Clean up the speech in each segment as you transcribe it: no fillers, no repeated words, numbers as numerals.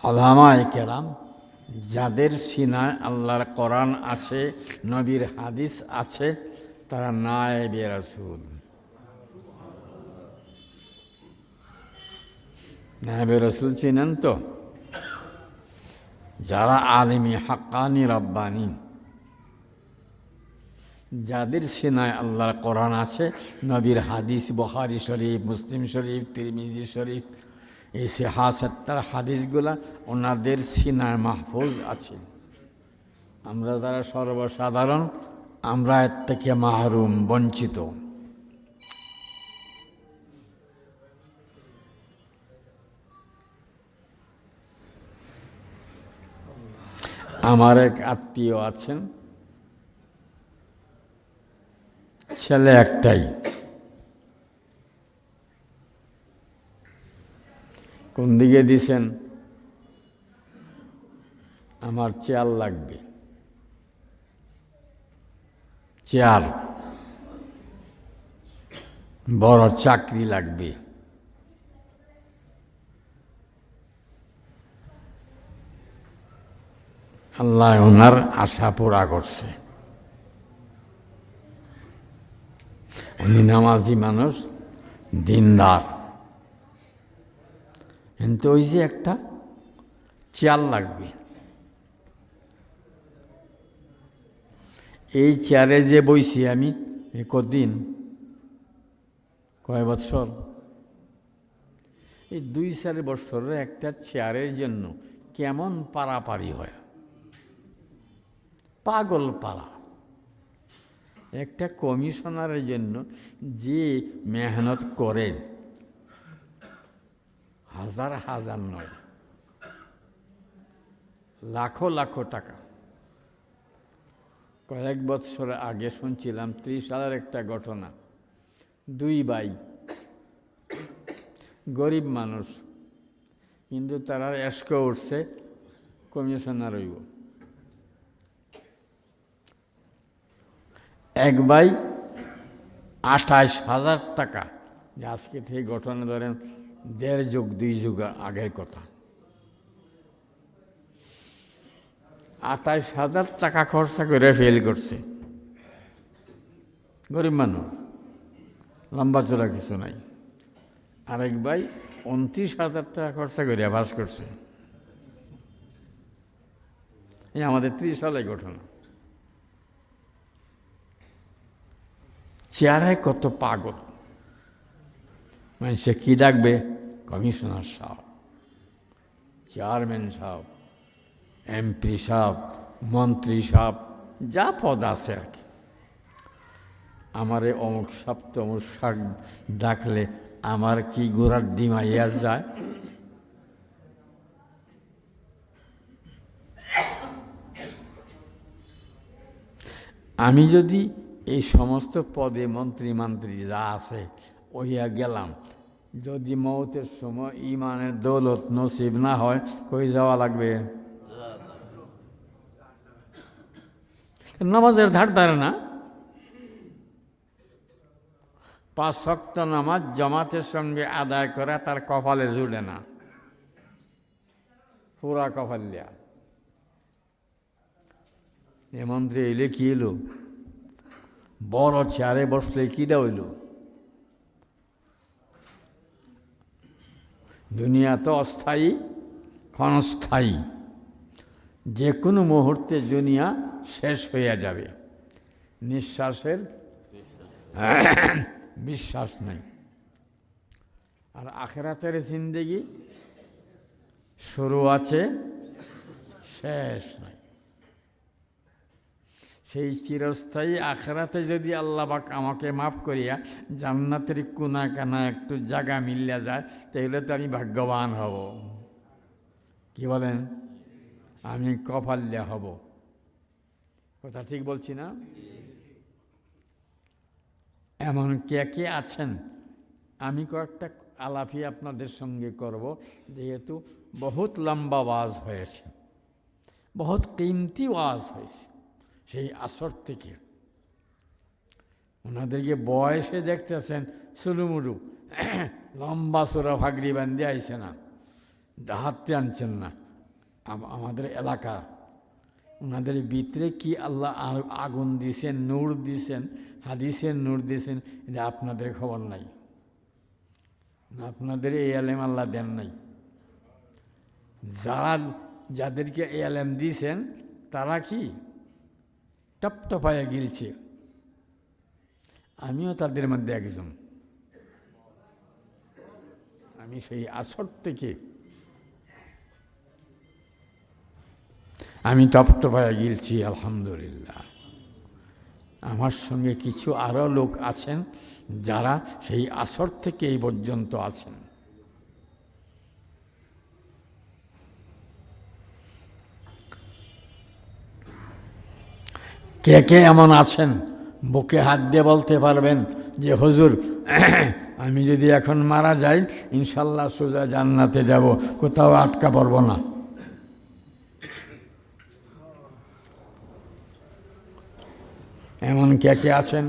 ওলামায়ে কেরাম যাদের সিনায় আল্লাহর কোরআন আছে, নবীর হাদিস আছে, তারা নায়েবে রাসূল। নায়েবে রাসূল চিনেন তো? যারা আলিমি হাক্কানি রব্বানি, যাদের সিনায় আল্লাহর কোরআন আছে, নবীর হাদিস, বুখারী শরীফ, মুসলিম শরীফ, তিরমিজি শরীফ, এই সিহাসাত্তার হাদিসগুলা ওনাদের সিনায় মাহফুজ আছে। আমরা যারা সর্বসাধারণ, আমরা এর থেকে মাহরুম, বঞ্চিত। আমার এক আত্মীয় আছেন, ছেলে একটাই, কোন দিকে দিছেন? আমার চেয়ার লাগবে, চেয়ার, বড় চাকরি লাগবে। আল্লাহ ওনার আশা পুরা করছে। উনি নামাজি মানুষ, দিনদার, কিন্তু ওই যে একটা চেয়ার লাগবে। এই চেয়ারে যে বইছি আমি কদিন, কয় বছর, এই 2-4 বছরের একটা চেয়ারের জন্য কেমন পারাপারি হয়, পাগল পারা। একটা কমিশনারের জন্য যে মেহনত করে, হাজার হাজার নয়, লাখো লাখো টাকা। কয়েক বছর আগে শুনছিলাম 30 সালের একটা ঘটনা। 2 ভাই, গরিব মানুষ, কিন্তু তারা এসকে উঠছে কমিশনার হইব। এক ভাই 28,000 টাকা, আজকে থেকে ঘটনা ধরেন 1.5 যুগ 2 যুগ আগের কথা, 28,000 টাকা খরচা করে ফেল করছে। গরিব মানুষ, লম্বা চড়া কিছু নাই। আরেক ভাই 29,000 টাকা খরচা করে পাস করছে। এই আমাদের 30 সালের ঘটনা। চেয়ারে কত পাগল, মানে সে কি ডাকবে? কমিশনার সাহেব, চেয়ারম্যান সাহেব, এমপি সাহেব, মন্ত্রী সাহেব, যা পদ আছে আর কি। আমারে অমুক সাপ তমুক শাক ডাকলে আমার কি গোড়ার ডিম আইয়া যায়? আমি যদি এই সমস্ত পদে মন্ত্রী যা আছে ওইয়া গেলাম, যদি মৌতের সময় ইমানের দৌলত নসিব না হয়, কই যাওয়া লাগবে? নামাজের ধার ধারে না। 5 ওয়াক্ত নামাজ জামাতের সঙ্গে আদায় করা তার কপালে জুড়ে না, পুরা কপাল লিয়া। এ মন্ত্রী এলে কি এলো? বড় চেয়ারে বসলে কিটা হইল? দুনিয়া তো অস্থায়ী, ক্ষণস্থায়ী, যে কোনো মুহূর্তে দুনিয়া শেষ হইয়া যাবে। নিঃশ্বাসের বিশ্বাস নাই। আর আখেরাতের জিন্দেগি শুরু আছে, শেষ নাই। সেই চিরস্থায়ী আখেরাতে যদি আল্লাহ পাক আমাকে মাফ করিয়া জান্নাতের কোনা কানা একটু জায়গা মিলিয়া যায়, তাহলে তো আমি ভাগ্যবান হব। কি বলেন? আমি কপালিয়া হব। কথা ঠিক বলছি না? এমন কে কে আছেন? আমি কয়েকটা আলাপি আপনাদের সঙ্গে করব, যেহেতু বহুত লম্বা ওয়াজ হয়েছে, বহুত কিমতি ওয়াজ হয়েছে সেই আসর থেকে। ওনাদেরকে বয়সে দেখতেছেন সুলুমুলু, লম্বা চোরা ভাগরি বান্ধে আইছে না, হাতে আনছেন না, আমাদের এলাকা, ওনাদের ভিতরে কি আল্লাহ আগুন দিছেন, নূর দিছেন, হাদিসের নূর দিছেন, এটা আপনাদের খবর নাই। আপনাদের এই আলেম আল্লাহ দেন নাই। যাদেরকে এই আলেম দিয়েছেন তারা কি টপটপায়ে গিলছে। আমিও তাদের মধ্যে একজন। আমি সেই আসর থেকে আমি টপটপায়ে গিলছি, আলহামদুলিল্লাহ। আমার সঙ্গে কিছু আরও লোক আছেন যারা সেই আসর থেকে এই পর্যন্ত আছেন। কে কে এমন আছেন বুকে হাত দিয়ে বলতে পারবেন যে হুজুর আমি যদি এখন মারা যাই ইনশাল্লাহ সোজা জান্নাতে যাব, কোথাও আটকা পড়ব না? এমন কে কে আছেন?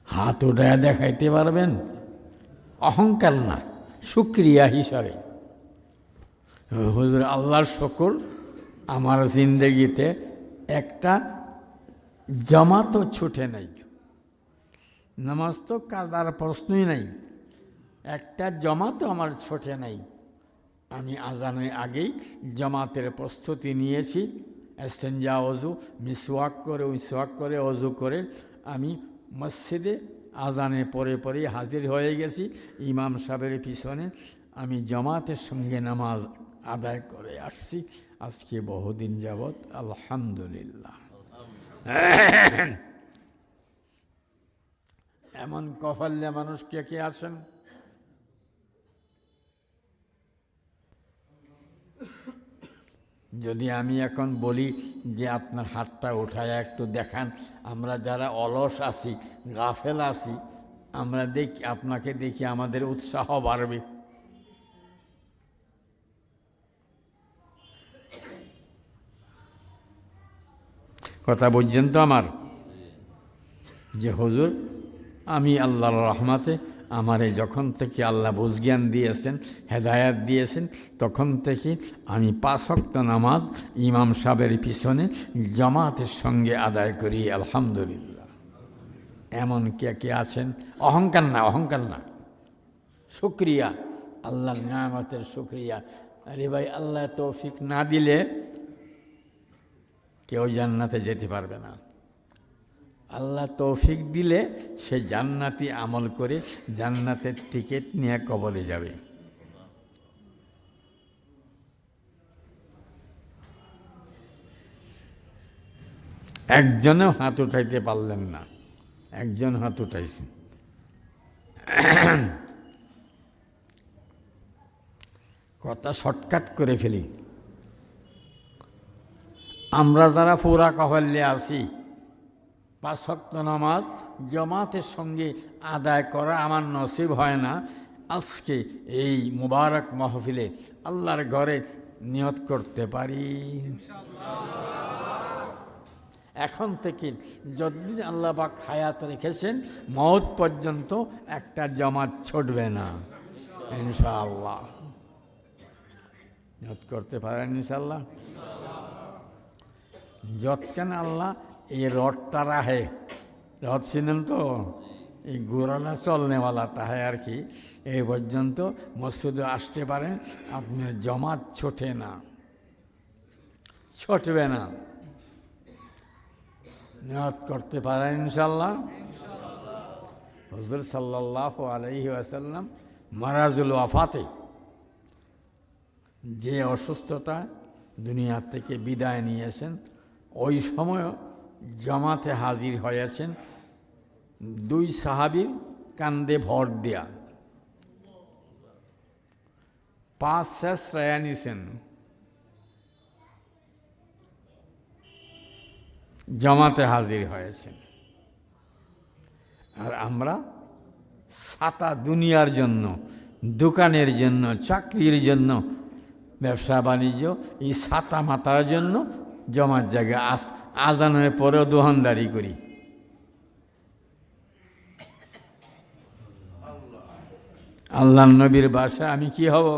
হাত উঠায় দেখাইতে পারবেন? অহংকার না, শুকরিয়া হিসাবে, হুজুর আল্লাহর শুকর, আমার জিন্দেগিতে একটা জামাতও ছুটে নাই, নামাজ তো কাজার প্রশ্নই নাই, একটা জামাতও আমার ছুটে নাই। আমি আজানের আগেই জামাতের প্রস্তুতি নিয়েছি। ইস্তেঞ্জা অজু, মিসওয়াক করে অজু করে আমি মসজিদে আজানে পরে পরে হাজির হয়ে গেছি। ইমাম সাহেবের পিছনে আমি জামাতের সঙ্গে নামাজ আদায় করে আসছি আজকে বহুদিন যাবৎ, আলহামদুলিল্লাহ। এমন কফাল্লা মানুষ কে কে আছেন? যদি আমি এখন বলি যে আপনার হাতটা উঠায় একটু দেখান, আমরা যারা অলস আছি, গাফেল আছি, আমরা দেখি, আপনাকে দেখি আমাদের উৎসাহ বাড়বে। কথা বুঝছেন তো আমার? যে হুজুর আমি আল্লাহর রহমতে আমারে যখন থেকে আল্লাহ বুঝজ্ঞান দিয়েছেন, হেদায়াত দিয়েছেন, তখন থেকে আমি 5 ওয়াক্ত নামাজ ইমাম সাহেবের পিছনে জামাতের সঙ্গে আদায় করি, আলহামদুলিল্লাহ। এমন কে কে আছেন? অহংকার না, অহংকার না, শুকরিয়া, আল্লাহর নিয়ামতের শুকরিয়া। আরে ভাই, আল্লাহ তৌফিক না দিলে কেউ জান্নাতে যেতে পারবে না। আল্লাহ তৌফিক দিলে সে জান্নাতি আমল করে জান্নাতের টিকিট নিয়ে কবরে যাবে। একজনেও হাত উঠাইতে পারলেন না, একজন হাত উঠাইছে। কথা শর্টকাট করে ফেলি। আমরা যারা পুরা কফাল্লে আছি, 5 ওয়াক্ত নামাজ জামাতের সঙ্গে আদায় করা আমার নসিব হয় না, আজকে এই মুবারক মাহফিলে আল্লাহর ঘরে নিয়ত করতে পারি এখন থেকে যতদিন আল্লাহ পাক হায়াত রেখেছেন মওত পর্যন্ত একটা জামাত ছুটবে না, ইনশাআল্লাহ। নিয়ত করতে পারেন ইনশাআল্লাহ। যতক্ষণ আল্লাহ এই রডটা রাহে, রড ছিলেন তো এই গোড়ালা চলনেওয়ালা তাহে আর কি, এই পর্যন্ত মসজিদে আসতে পারেন, আপনার জমাত ছোটে না, ছুটবে না। নিয়ত করতে পারেন ইনশাআল্লাহ। হুজুর সাল্লাল্লাহু আলাইহি ওয়াসাল্লাম মারাজুল ওয়াফাতে যে অসুস্থতা দুনিয়া থেকে বিদায় নিয়েছেন, ওই সময় জামাতে হাজির হয়েছেন 2 সাহাবীর কান্দে ভর দেয়া, 5 শেষ রায়া নিছেন, জামাতে হাজির হয়েছেন। আর আমরা সাতা দুনিয়ার জন্য, দোকানের জন্য, চাকরির জন্য, ব্যবসা বাণিজ্য, এই সাতা মাতার জন্য জমার জায়গায় আজানের পরেও দোকানদারি করি। আল্লাহ নবীর বাসায় আমি কি হব?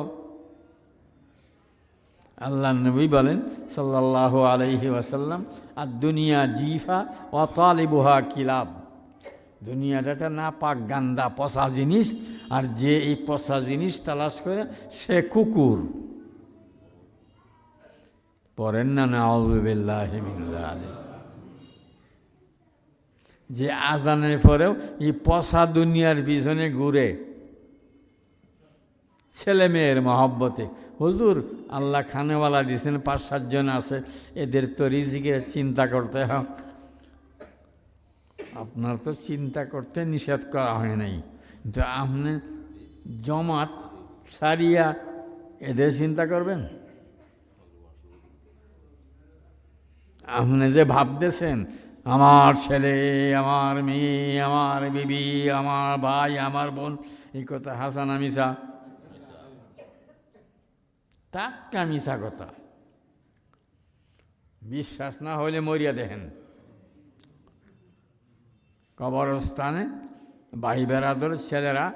আল্লাহ নবী বলেন সাল্লাল্লাহু আলাইহি ওয়াসাল্লাম, আর দুনিয়া জিফা ওয়া তালিবুহা কিলাব, দুনিয়াটা না পাক গান্দা পচা জিনিস, আর যে এই পচা জিনিস তালাশ করে সে কুকুর। পড়েন না নাউযু বিল্লাহি মিন যালিক। যে আজানের পরেও এই পচা দুনিয়ার পিছনে ঘুরে ছেলে মেয়ের মহব্বতে, হুজুর আল্লাহ খানেওয়ালা দিয়েছেন 5-7 জন আছে, এদের তো রিজিকের চিন্তা করতে হয়। আপনার তো চিন্তা করতে নিষেধ করা হয় নাই, কিন্তু আপনি জমাত সারিয়া এদের চিন্তা করবেন? আপনি যে ভাবতেছেন আমার ছেলে, আমার মেয়ে, আমার বিবি, আমার ভাই, আমার বোন, এই কথা হাসানা মিছা? টাটকা মিছা কথা। বিশ্বাস না হলে মরিয়া দেখেন, কবরস্থানে ভাই বেরাদর ছেলেরা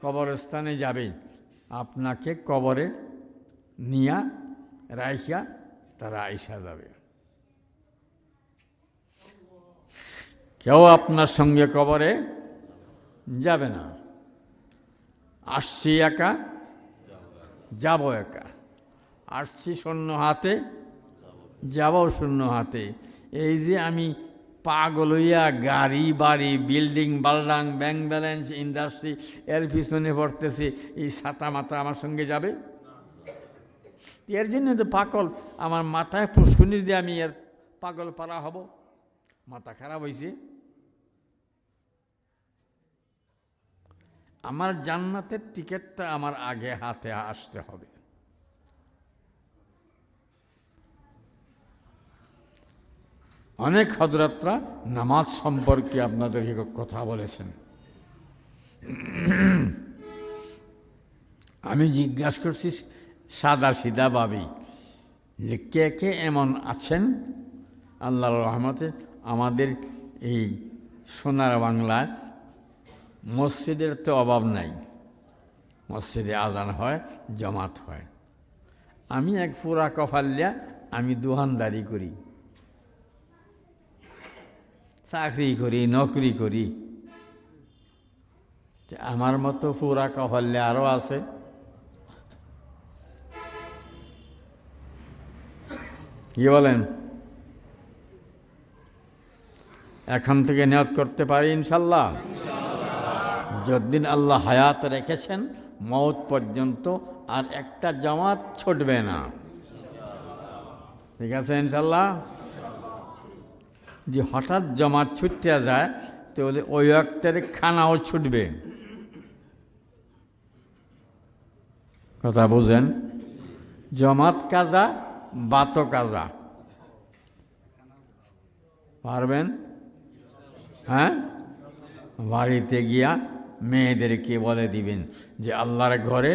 কবরস্থানে যাবে, আপনাকে কবরে নিয়া রাইখা তারা আইসা যাবে। কেউ আপনার সঙ্গে কবরে যাবে না। আসছি একা, যাব একা। আসছি শূন্য হাতে, যাবও শূন্য হাতে। এই যে আমি পাগল হইয়া গাড়ি বাড়ি বিল্ডিং বালডাং ব্যাংক ব্যালেন্স ইন্ডাস্ট্রি এর পিছনে পড়তেছি, এই ছাতা মাথা আমার সঙ্গে যাবে? এর জন্য তো পাগল, আমার মাথায় পুষ্কুনি দিয়ে আমি এর পাগল পারা হব? মাথা খারাপ হয়েছে। আমার জান্নাতের টিকিটটা আমার আগে হাতে আসতে হবে। অনেক হযরতরা নামাজ সম্পর্কে আপনাদেরকে কথা বলেছেন। আমি জিজ্ঞাসা করছি সাদা সিধা ভাবি, যে কে কে এমন আছেন আল্লাহর রহমতে আমাদের এই সোনার বাংলায় মসজিদের তো অভাব নাই, মসজিদে আজান হয়, জামাত হয়। আমি এক পুরা কফাল্লা, আমি দোকানদারি করি, চাকরি করি, নকরি করি। আমার মতো পুরা কফাল্লা আরও আছে। কি বলেন? এখন থেকে নিয়ত করতে পারি ইনশাল্লাহ, যতদিন আল্লাহ হায়াত রেখেছেন মওত পর্যন্ত আর একটা জামাত ছুটবে না। ঠিক আছে ইনশাল্লাহ? যে হঠাৎ জামাত ছুটতে যায় তাহলে ওই ওয়াক্তের খানাও ছুটবে। কথা বুঝেন? জামাত কাজা, বাতো কাজা। পারবেন? হ্যাঁ, বাড়িতে গিয়া মেয়েদেরকে বলে দিবেন যে আল্লাহর ঘরে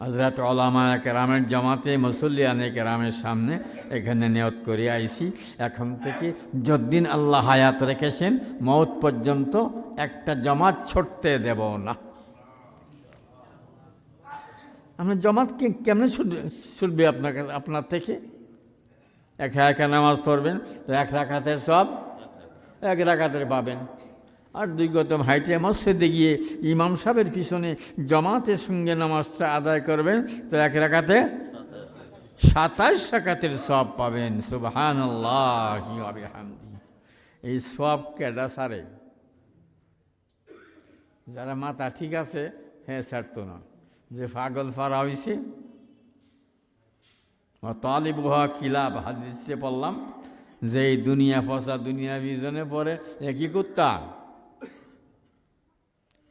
হযরত উলামায়ে কেরামের জামাতে মুসল্লিয়ানে কেরামের সামনে এখানে নিয়ত করে আইছি, এখন থেকে যতদিন আল্লাহ হায়াত রেখেছেন মওত পর্যন্ত একটা জামাত ছুটতে দেব না। আপনার জামাত কেমনে ছুটবে আপনার থেকে? একা একা নামাজ পড়বেন তো 1 রাকাতের সব 1 রাকাতের পাবেন, আর 2 গতম হাইটে মসজিদে গিয়ে ইমাম সাহেবের পিছনে জামাতের সঙ্গে নামাজটা আদায় করবেন তো 1 রাকাতে 27 রাকাতের সব পাবেন। সুবহানাল্লাহি ওয়া বিহামদিহি। এই সব কেডা সারে? যারা মাথা ঠিক আছে হ্যাঁ ছাড়তো না, যে পাগল ফারা হয়েছে। তালিবুহা কিলাব, হাদিসে পড়লাম যে এই দুনিয়া ফসা দুনিয়া বিজনে পড়ে একই কুত্তা।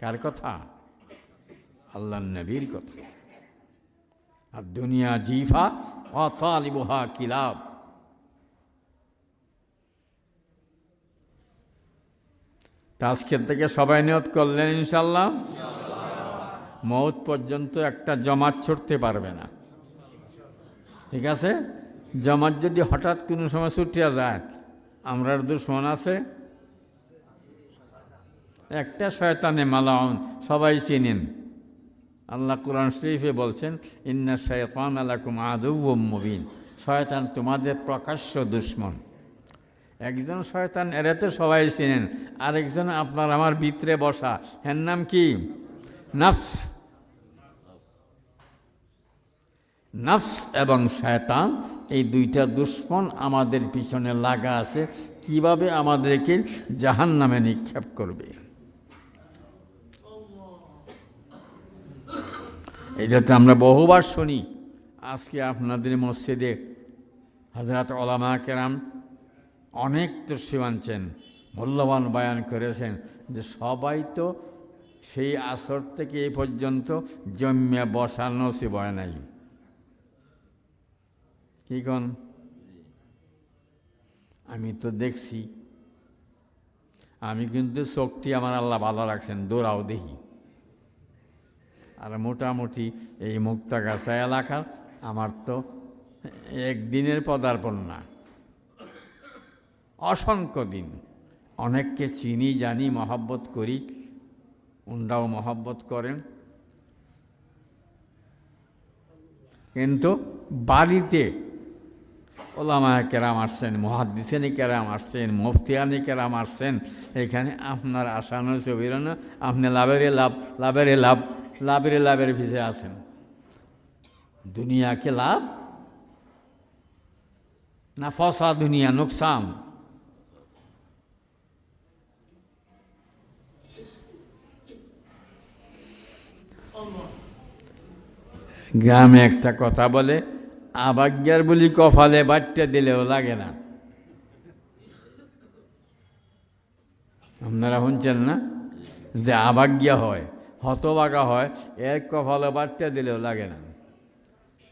কার কথা? আল্লাহর নবীর কথা। আর দুনিয়া জিফা ওয়া তালিবুহা কিলাব। আজকের থেকে সবাই নিয়ত করলেন ইনশাল্লাহ মওত পর্যন্ত একটা জামাত ছুটতে পারবে না। ঠিক আছে? জামাত যদি হঠাৎ কোনো সময় ছুটিয়া যায়, আমরার দুশমন আছে একটা, শয়তানে মালাউন, সবাই চিনেন। আল্লাহ কোরআন শরীফে বলছেন, ইন্না শাইতানা লাকুম আদুউম মুবিন, শয়তান তোমাদের প্রকাশ্য দুশমন। একজন শয়তান, এরা তো সবাই চিনেন, আরেকজন আপনার আমার ভিতরে বসা, এর নাম কি? নফস। নফস এবং শয়তান, এই দুইটা দুশমন আমাদের পিছনে লাগা আছে, কিভাবে আমাদেরকে জাহান্নামে নিক্ষেপ করবে। এটা তো আমরা বহুবার শুনি। আজকে আপনাদের মসজিদে হযরত উলামা কেরাম অনেক তফসির আনছেন, মূল্যবান বয়ান করেছেন, যে সবাই তো সেই আসর থেকে এই পর্যন্ত জন্মে বসার নসিব হয় নাই। কি কন? আমি তো দেখছি, আমি কিন্তু শক্তি আমার আল্লাহ ভালো রাখছেন, দৌড়াও দেখি। আর মোটামুটি এই মুক্তাগাছা এলাকার আমার তো একদিনের পদার্পণ না, অসংখ্য দিন। অনেককে চিনি, জানি, মহব্বত করি, উন্ডাও মহব্বত করেন, কিন্তু বাড়িতে ওলামায়ে কেরাম আসছেন, মুহাদ্দিসিনে কেরাম আসছেন, মুফতিয়ানে কেরাম আসছেন, এখানে আপনার আসানো ছবির না, আপনি লাভের পিছিয়ে আছেন। দুনিয়াকে লাভ না ফসা, দুনিয়া নুকসান। গ্রামে একটা কথা বলে, আবাগ্যার বলি কপালে বাট্টা দিলেও লাগে না। আপনারা শুনছেন না যে আবাগ্যা হয়, হতবাগা হয়, এর কপালে বাট্টা দিলেও লাগে না।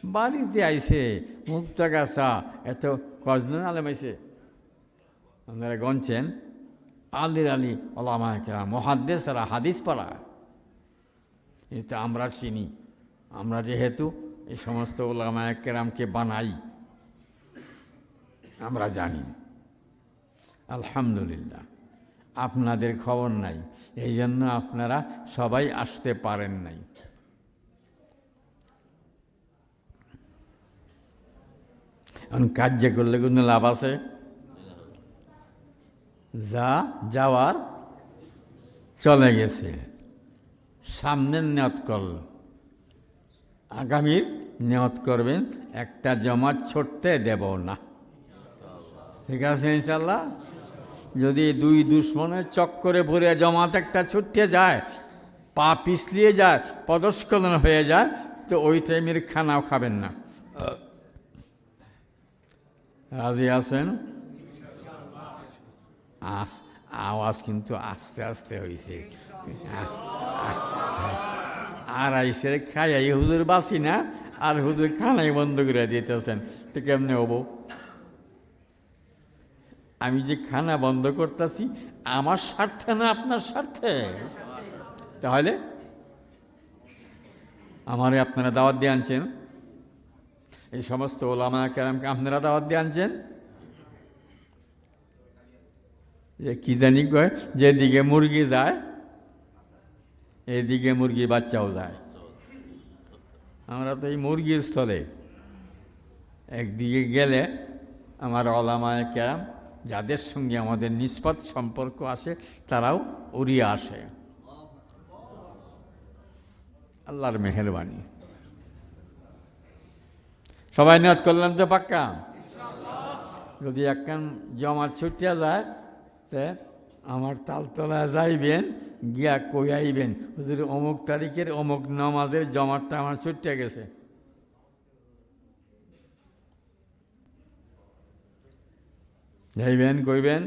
বাড়িতে আইসে মুক্তাগাছা, এত কজন আলেম আইসে, আপনারা গনছেন, আলী ওলামায়ে কেরাম, মুহাদ্দিসরা, হাদিস পড়া। এটা আমরা চিনি, আমরা যেহেতু এই সমস্ত উলামায়ে কেরামকে বানাই, আমরা জানি। আলহামদুলিল্লাহ, আপনাদের খবর নাই, এই জন্য আপনারা সবাই আসতে পারেন নাই। এখন কার্য করলে কোনো লাভ আছে? যা যাওয়ার চলে গেছে, সামনের নিয়ত করল, আগামীর নিয়ত করবেন, একটা জমাত ছুটতে দেব না। ঠিক আছে ইনশাল্লাহ? যদি দুই দুশ্মনের চক্করে পড়ে জমাত একটা ছুটতে যায়, পা পিছলিয়ে যায়, পদস্খলন হয়ে যায়, তো ওই টাইমের খানাও খাবেন না। রাজি আছেন? আওয়াজ কিন্তু আস্তে আস্তে হয়েছে। আর আইসের খাই হুজুর বাসি না, আর হুজুর খানাই বন্ধ করে দিতেছেন, তো কেমনে হবো? আমি যে খানা বন্ধ করতেছি আমার স্বার্থে না আপনার স্বার্থে? তাহলে আমারে আপনারা দাওয়াত দিয়ে আনছেন, এই সমস্ত ওলামায়ে কেরামকে আপনারা দাওয়াত দিয়ে আনছেন, যে কি জানি কয়, যেদিকে মুরগি যায় এদিকে মুরগি বাচ্চাও যায়। আমরা তো এই মুরগির স্থলে, একদিকে গেলে আমার ওলামায়ে কেরাম যাদের সঙ্গে আমাদের নিসবত সম্পর্ক আছে তারাও উড়িয়ে আসে। আল্লাহর মেহেরবানি। সবাই নিয়ত করলাম তো পাক্কা? যদি একখান জমাত ছুটিয়া যায়, তে আমার তালতলায় যাইবেন, গিয়া কই আইবেন, হুজুর অমুক তারিখের অমুক নামাজের জমাতটা আমার ছুটিয়া গেছে। যাইবেন, কইবেন,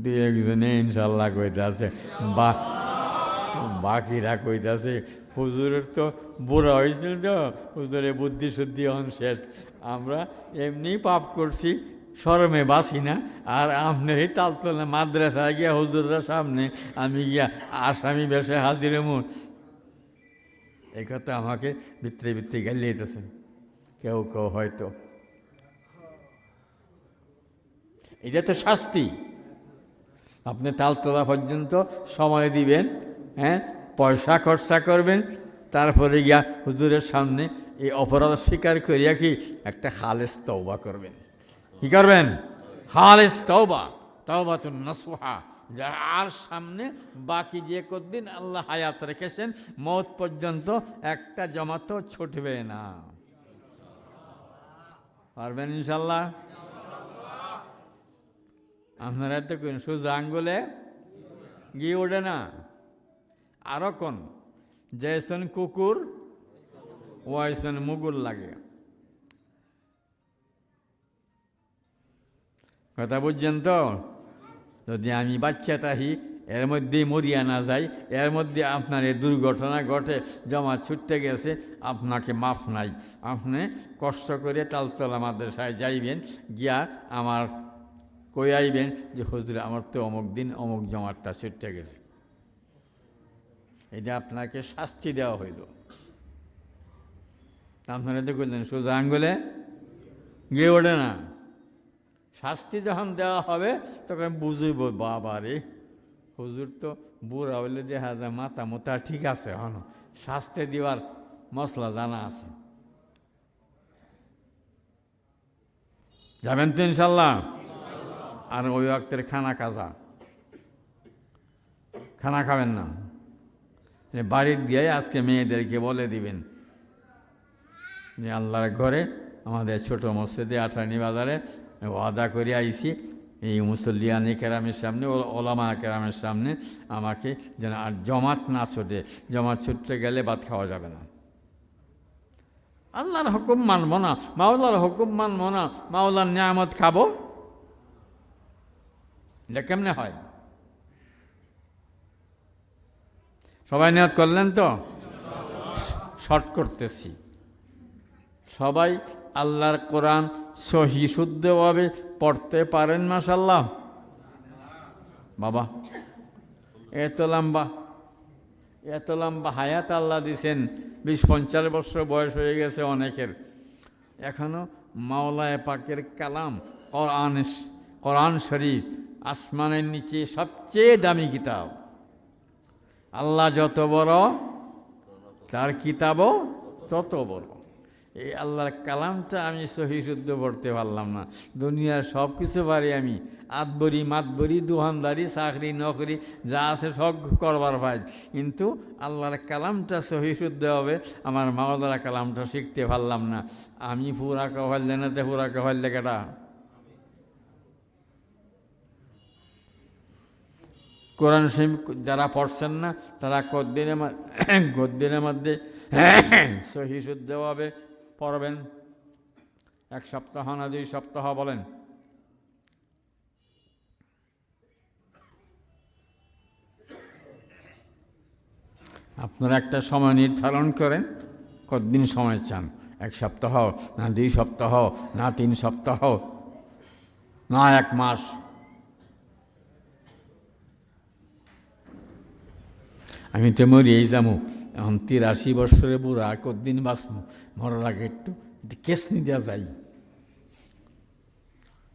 দুই একজনে ইনশাল্লাহ কইতাছে, বাকিরা কইতাছে হুজুরের তো বুড়া হয়েছিল, তো হুজুরের বুদ্ধি শুদ্ধি এখন শেষ, আমরা এমনি পাপ করছি, শরমে বাঁচি না, আর আপনার এই তালতলা মাদ্রাসায় গিয়া হুজুরের সামনে আমি গিয়া আসামি বেশে হাজির এমন, এই কথা আমাকে ভিতরে ভিতরে গালিয়ে দিতেছেন কেউ কেউ হয়তো। এটা তো শাস্তি। আপনি তালতলা পর্যন্ত সময় দিবেন, হ্যাঁ, পয়সা খরচা করবেন, তারপরে গিয়া হুজুরের সামনে এই অপরাধ স্বীকার করিয়া কি একটা খালেস তওবা করবেন। কি করবেন? খালেস তওবা, তওবাতুন নাসুহা। যার আর সামনে বাকি যে কতদিন আল্লাহ হায়াত রেখেছেন মওত পর্যন্ত একটা জমাতো ছুটবে না। পারবেন ইনশাল্লাহ? আপনারা তো কোন সোজা আঙ্গুলে গিয়ে ওঠে না। আরো কোন যেসন কুকুর ওয়াইসন মুগুর লাগে। কথা বুঝছেন তো? যদি আমি বাচ্চা তাহি এর মধ্যে মরিয়া না যাই, এর মধ্যে আপনার এই দুর্ঘটনা ঘটে, জমা ছুটতে গেছে, আপনাকে মাফ নাই। আপনি কষ্ট করে তালতলা মাদ্রাসায় যাইবেন, গিয়া আমার কই আইবেন যে হুজুর আমার তো অমুক দিন অমুক জমাটটা ছুটতে গেছে। এটা আপনাকে শাস্তি দেওয়া হইল। আপনারা তো বললেন সোজা আঙ্গুলে গিয়ে ওঠে না। শাস্তি যখন দেওয়া হবে তখন বুঝইব, বাবা রে হুজুর তো বুড়া হইলে দেখা যায় মাথা মোতা ঠিক আছে, হন শাস্তি দেওয়ার মশলা জানা আছে। যাবেন তো ইনশাল্লাহ? আর ওই ওয়াক্তের খানা কাজা খানা খাবেন না, বাড়ির দিয়ে আজকে মেয়েদেরকে বলে দিবেন যে আল্লাহর ঘরে আমাদের ছোট মসজিদে আঠানি বাজারে ওয়াদা করে আইছি, এই মুসল্লিয়ানি কেরামের সামনে, ওলামা কেরামের সামনে আমাকে যেন আর জমাত না ছুটে, জমাত ছুটতে গেলে ভাত খাওয়া যাবে না। আল্লাহর হুকুম মানব না, মাওলার হুকুম মানব না, মাওলার নিয়ামত খাবো, এটা কেমনে হয়? সবাই নিয়ত করলেন তো? শর্ট করতেছি। সবাই আল্লাহর কোরআন সহি শুদ্ধভাবে পড়তে পারেন? মাশাআল্লাহ। বাবা এত লম্বা হায়াত আল্লাহ দিছেন, 20-50 বছর বয়স হয়ে গেছে অনেকের, এখনো মাওলায়ে পাকের কালাম কোরআন শরীফ আসমানের নিচে সবচেয়ে দামি কিতাব। আল্লাহ যত বড় তার কিতাবও তত বড়। এই আল্লাহর কালামটা আমি সহি শুদ্ধ পড়তে পারলাম না। দুনিয়ার সব কিছু পারি আমি, আতবরি মাতবরি দোকানদারি চাকরি নকরি যা আছে সব করবার পাই, কিন্তু আল্লাহর কালামটা সহি শুদ্ধ হবে আমার মাওলার কালামটা শিখতে পারলাম না। আমি পুরা কভাল দেনাতে পুরা কভাল লেখাটা কোরআন শরীফ যারা পড়ছেন না তারা গদ্দিনের মধ্যে সহি শুদ্ধভাবে পড়বেন। 1 সপ্তাহ না 2 সপ্তাহ বলেন। আপনারা একটা সময় নির্ধারণ করেন, কতদিন সময় চান? 1 সপ্তাহ না 2 সপ্তাহ না 3 সপ্তাহ না 1 মাস? আমি তো মরিয়েই যাবো, এখন 83 বছরে বুড়া, কতদিন বাঁচবো? মরার আগে একটু কেস নি দেওয়া যায়।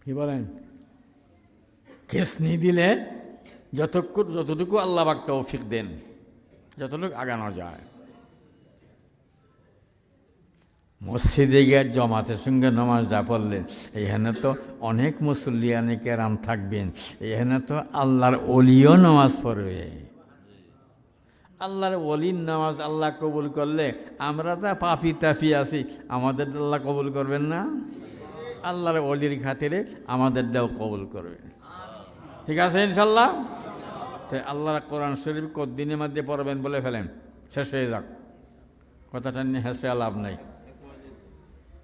কি বলেন? কেস নি দিলে যতটুকু আল্লাহ পাক তৌফিক দেন, যতটুকু আগানো যায়। মসজিদে গিয়ে জমাতের সঙ্গে নামাজ যা পড়লেন, এখানে তো অনেক মুসল্লিয়ানে কেরাম থাকবেন, এখানে তো আল্লাহর ওলিও নামাজ পড়বে। আল্লাহর ওলির নামাজ আল্লাহ কবুল করলে আমরা তো পাপি তাফি আছি, আমাদের আল্লাহ কবুল করবেন না? আল্লাহর ওলির খাতিরে আমাদের দেও কবুল করবেন। ঠিক আছে ইনশাল্লাহ? তাই আল্লাহর কোরআন শরীফ কতদিনের মধ্যে পড়বেন বলে ফেলেন, শেষ হয়ে যাক, কথাটা নিয়ে হেসে লাভ নাই।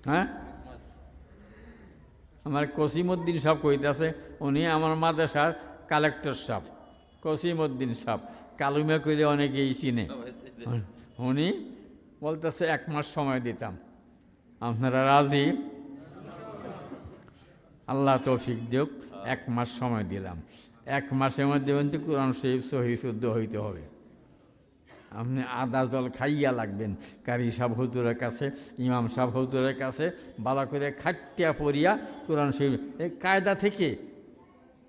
হ্যাঁ, আমার কসিমউদ্দিন সাহেব কইতেছে, উনি আমার মাদ্রাসার কালেক্টর সাহেব, কসিমউদ্দিন সাহেব, কালুমা করে অনেকেই চিনে। উনি বলতেছে 1 মাস সময় দিতাম, আপনারা রাজি? আল্লাহ তৌফিক দিক, 1 মাস সময় দিলাম। 1 মাসের মধ্যে কিন্তু কোরআন শরীফ সহি শুদ্ধ হইতে হবে। আপনি আদা জল খাইয়া লাগবেন কারি সাহেব হুজুরের কাছে, ইমাম সাহেব হুজুরের কাছে, বালা করে খাটিয়া পড়িয়া কোরআন শরীফ এই কায়দা থেকে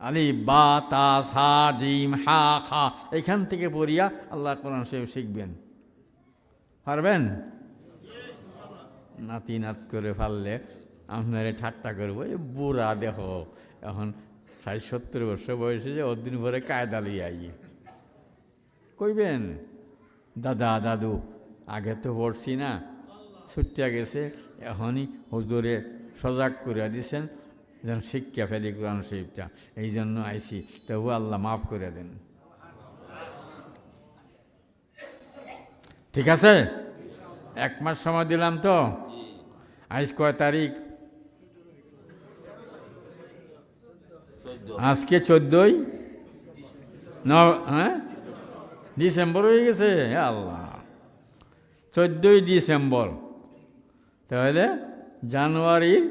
আলিফ বা তা সা জিম হা খা এখান থেকে পড়িয়া আল্লাহ কোরআন শরীফ শিখবেন। পারবেন? নাতি নাত করে পারলে আপনারে ঠাট্টা করবো, এই বুড়া দেখো এখন 60-70 বছর বয়সে যে ওদিন ভরে কায়দা লইয়া আইয়ে কইবেন দাদা দাদু আগে তো পড়ছি না, ছুটিয়া গেছে, এখনই হুজুরে সজাগ করে দিছেন যেন শিক্ষা ফেলি কোরআন শরীফটা, এই জন্য আইসি, তবু আল্লাহ মাফ করে দেন। ঠিক আছে? 1 মাস সময় দিলাম তো। আজ কয় তারিখ? আজকে 14ই ডিসেম্বর হয়ে গেছে। আল্লাহ, 14ই ডিসেম্বর, তাহলে জানুয়ারির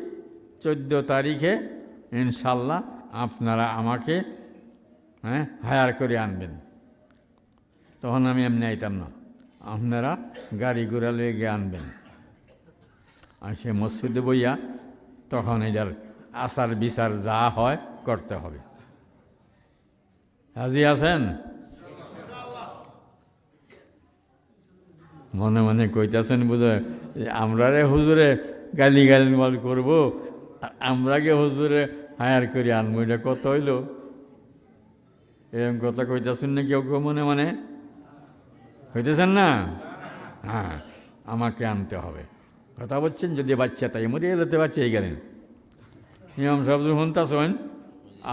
14 তারিখে ইনশাল্লাহ আপনারা আমাকে হায়ার করে আনবেন। তখন আমি এমনি আইতাম না, আপনারা গাড়ি ঘোড়া লয়ে গিয়ে আনবেন। আর সে মসজিদে বইয়া তখন এটার আচার বিচার যা হয় করতে হবে। রাজি আছেন? মনে মনে কইতাছেন বোধহয় আমরা রে হুজুরে গালি গালি করবো, আমরাকে হুজুরে হায়ার করে আনবো, এটা কত হইল? এরকম কথা কইতাছেন না কেউ কেউ মনে মনে হইতেছেন না? হ্যাঁ, আমাকে আনতে হবে। কথা বলছেন যদি বাচ্চা তাই মরে এলোতে বাচ্চাই গেলেন। ইমাম সাহেব শুনতাছেন,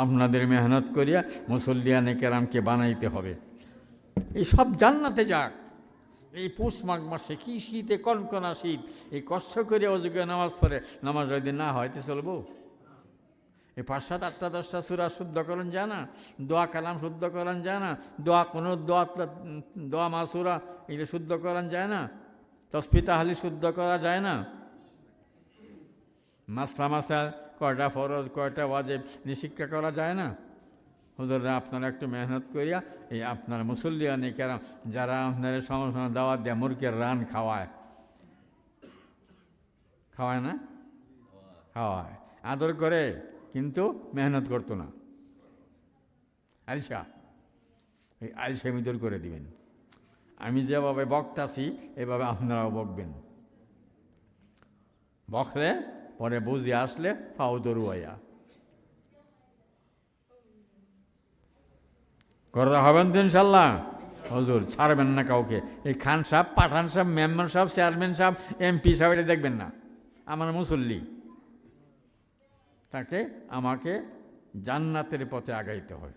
আপনাদের মেহনত করিয়া মুসল্লিয়ানে কেরামকে বানাইতে হবে। এই সব জান্নাতে যাক। এই পৌষ মাঘ মাসে কি শীতে, কনকনা শীত, এই কষ্ট করে অযোগ্য নামাজ পড়ে, নামাজ যদি না হয় তো চলবো? এই 5, 7, 8, 10টা সূরা শুদ্ধকরণ যায় না, দোয়া কালাম শুদ্ধকরণ যায় না, কোনো দোয়া মাসুরা এগুলো শুদ্ধকরণ যায় না, তসবিহ তাহলিল শুদ্ধ করা যায় না, মাসলা মাসাল কয়টা ফরজ কয়টা ওয়াজিব শিক্ষা করা যায় না? হুজুররা আপনারা একটু মেহনত করিয়া এই আপনার মুসল্লিয়ানে কেরাম যারা আপনার সময় সময় দাওয়াত দেয়, মুরগির রান খাওয়ায় না? খাওয়ায়, আদর করে, কিন্তু মেহনত করতো না। আলসা, এই আলসামি দূর করে দিবেন। আমি যেভাবে বক্তাছি এভাবে আপনারাও বকবেন। বকলে পরে বুঝে আসলে ফাও দরুয়াইয়া করা হবেন তো ইনশাল্লাহ। হুজুর ছাড়বেন না কাউকে। এই খান সাহেব, পাঠান সাহেব, মেম্বার সাহেব, চেয়ারম্যান সাহেব, এমপি সাহেব এটা দেখবেন না। আমার মুসল্লি, তাকে আমাকে জান্নাতের পথে আগাইতে হবে,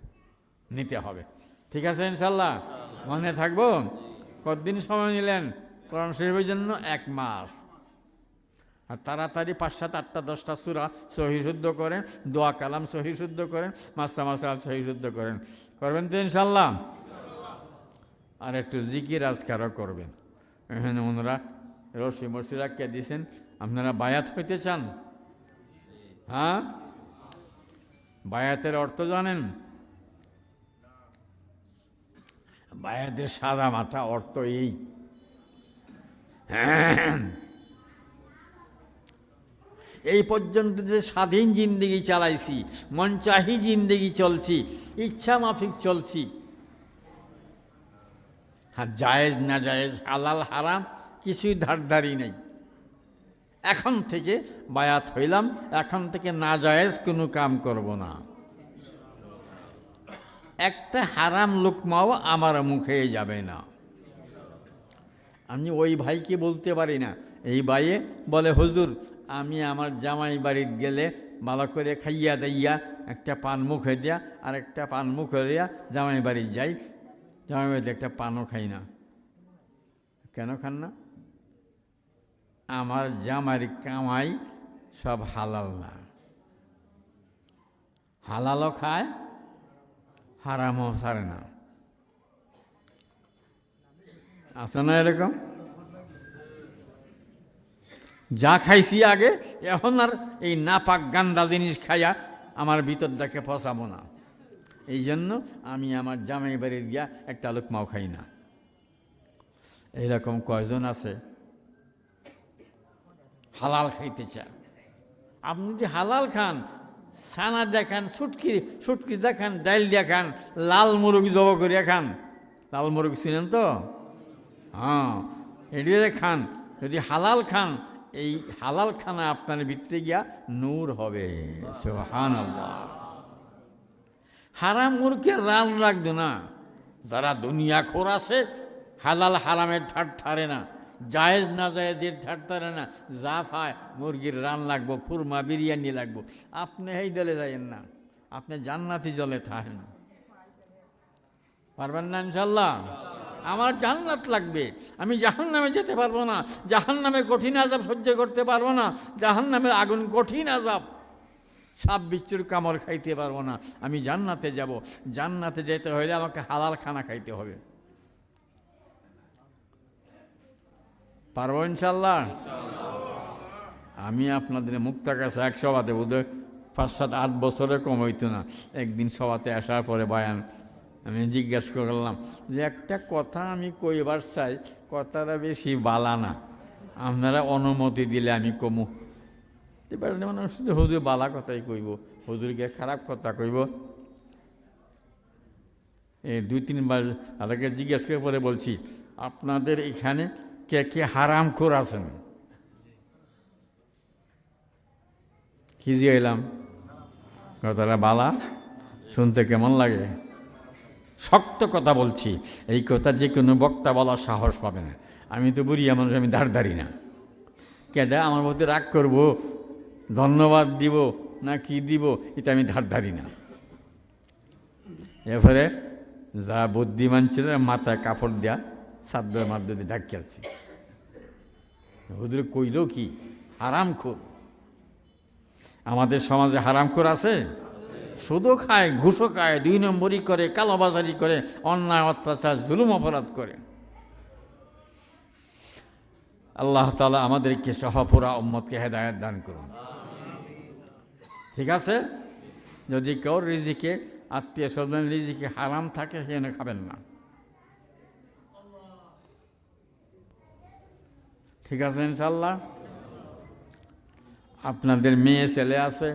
নিতে হবে। ঠিক আছে ইনশাল্লাহ? মনে থাকবো? কতদিন সময় নিলেন কোরআন শরীফের জন্য? 1 মাস। আর তাড়াতাড়ি 5, 7, 8, 10টা সূরা সহি শুদ্ধ করেন, দোয়া কালাম সহি শুদ্ধ করেন, মাসলা মাসাল সহি শুদ্ধ করেন। করবেন তো ইনশাল্লাহ? আর একটু জিকির আজকারও করবেন। এখানে ওনারা রশি মশি রাখিয়ে দিয়েছেন, আপনারা বায়াত হইতে চান? হ্যাঁ, বায়াতের অর্থ জানেন? বায়াতের সাদা মাথা অর্থ এই, এই পর্যন্ত যে স্বাধীন জিন্দেগি চালাইছি, মন চাহি জিন্দেগি চলছি, ইচ্ছা মাফিক চলছি, হ্যাঁ, জায়েজ না জায়েজ, হালাল হারাম কিছুই ধারধারি নেই। এখন থেকে বায়াত হইলাম, এখন থেকে না জায়েজ কোনো কাম করব না। একটা হারাম লোকমাও আমার মুখে যাবে না। আমি ওই ভাইকে বলতে পারি না, এই ভাইয়ে বলে হুজুর আমি আমার জামাই বাড়িতে গেলে ভালো করে খাইয়া দাইয়া একটা পান মুখে দিয়া আর একটা পান মুখে দিয়া জামাই বাড়ি যাই, জামাই বাড়িতে একটা পানও খাই না। কেন খান না? আমার জামাইয়ের কামাই সব হালাল না, হালালও খায় হারামও ছাড়ে না। আছে না এরকম? যা খাইছি আগে, এখন আর এই নাপাক গান্দা জিনিস খাইয়া আমার ভিতরটাকে ফসাবো না। এই জন্য আমি আমার জামাই বাড়ির গিয়া একটা লোকমাও খাই না। এইরকম কয়জন আছে হালাল খাইতে চায়? আপনি যদি হালাল খান ছানা দেখান, সুটকি দেখান, ডাইল দেখান, লাল মুরগি জব করিয়া খান। লাল মুরগি চিনেন তো? হ্যাঁ, এটিতে খান। যদি হালাল খান, এই হালাল খানা আপনার ভিতরে গিয়া নূর হবে। সুবহানাল্লাহ। হারাম মুরগির রান রাখবে না। যারা দুনিয়া খোর আছে, হালাল হারামের ঠাট ঠারে না, জায়েজ না জায়েজের ঠাট ঠারে না, যা পায় মুরগির রান লাগবো, খুরমা বিরিয়ানি লাগবো। আপনি এই দলে যাইয়েন না, আপনি জান্নাতি জলে থাকেন। পারবেন না ইনশাল্লাহ? আমার জান্নাত লাগবে, আমি জাহান্নামে যেতে পারবো না, জাহান্নামের কঠিন আযাব সহ্য করতে পারবো না, জাহান্নামের আগুন কঠিন আযাব, সাপ বিচ্ছুর কামড় খাইতে পারবো না। আমি জান্নাতে যাব, জান্নাতে যেতে হলে আমাকে হালাল খানা খাইতে হবে। পারবো ইনশাল্লাহ? আমি আপনাদের মুক্তার কাছে এক সভাতে বোধহয় 5-7-8 বছরে কম হইতো না। একদিন সভাতে আসার পরে বয়ান আমি জিজ্ঞাসা করলাম যে একটা কথা আমি কইবার চাই, কথাটা বেশি বালা না, আপনারা অনুমতি দিলে আমি কমু। এবার মানুষ হুজুর বালা কথাই কইব, হুজুরকে খারাপ কথা কইব। এই 2-3 বার তাদেরকে জিজ্ঞেস করে পরে বলছি, আপনাদের এখানে কে কে হারামখোর আছেন? কি যে এলাম, কথাটা বালা শুনতে কেমন লাগে? শক্ত কথা বলছি, এই কথা যে কোনো বক্তা বলার সাহস পাবে না। আমি তো বুড়িয়া মানুষ, আমি ধারধারি না। কেডা আমার মধ্যে রাগ করব, ধন্যবাদ দিব না কি দিব, এটা আমি ধারধারি না। এরপরে যারা বুদ্ধিমান ছিল মাথায় কাপড় দেয়া সাদ্যের মাধ্যমে ঢাকি আছে। হুজুর কইল কি হারামখোর? আমাদের সমাজে হারামখোর আছে, সুদও খায়, ঘুষও খায়, 2 নম্বরই করে, কালোবাজারি করে, অন্যায় অত্যাচার জুলুম অপরাধ করে। আল্লাহ তাআলা আমাদেরকে সহ পুরা উম্মতকে হেদায়েত দান করুন। ঠিক আছে? যদি কেউ রিজিকে, আত্মীয় স্বজন রিজিকে হারাম থাকে, সেখানে খাবেন না। ঠিক আছে ইনশাল্লাহ? আপনাদের মেয়ে ছেলে আছে?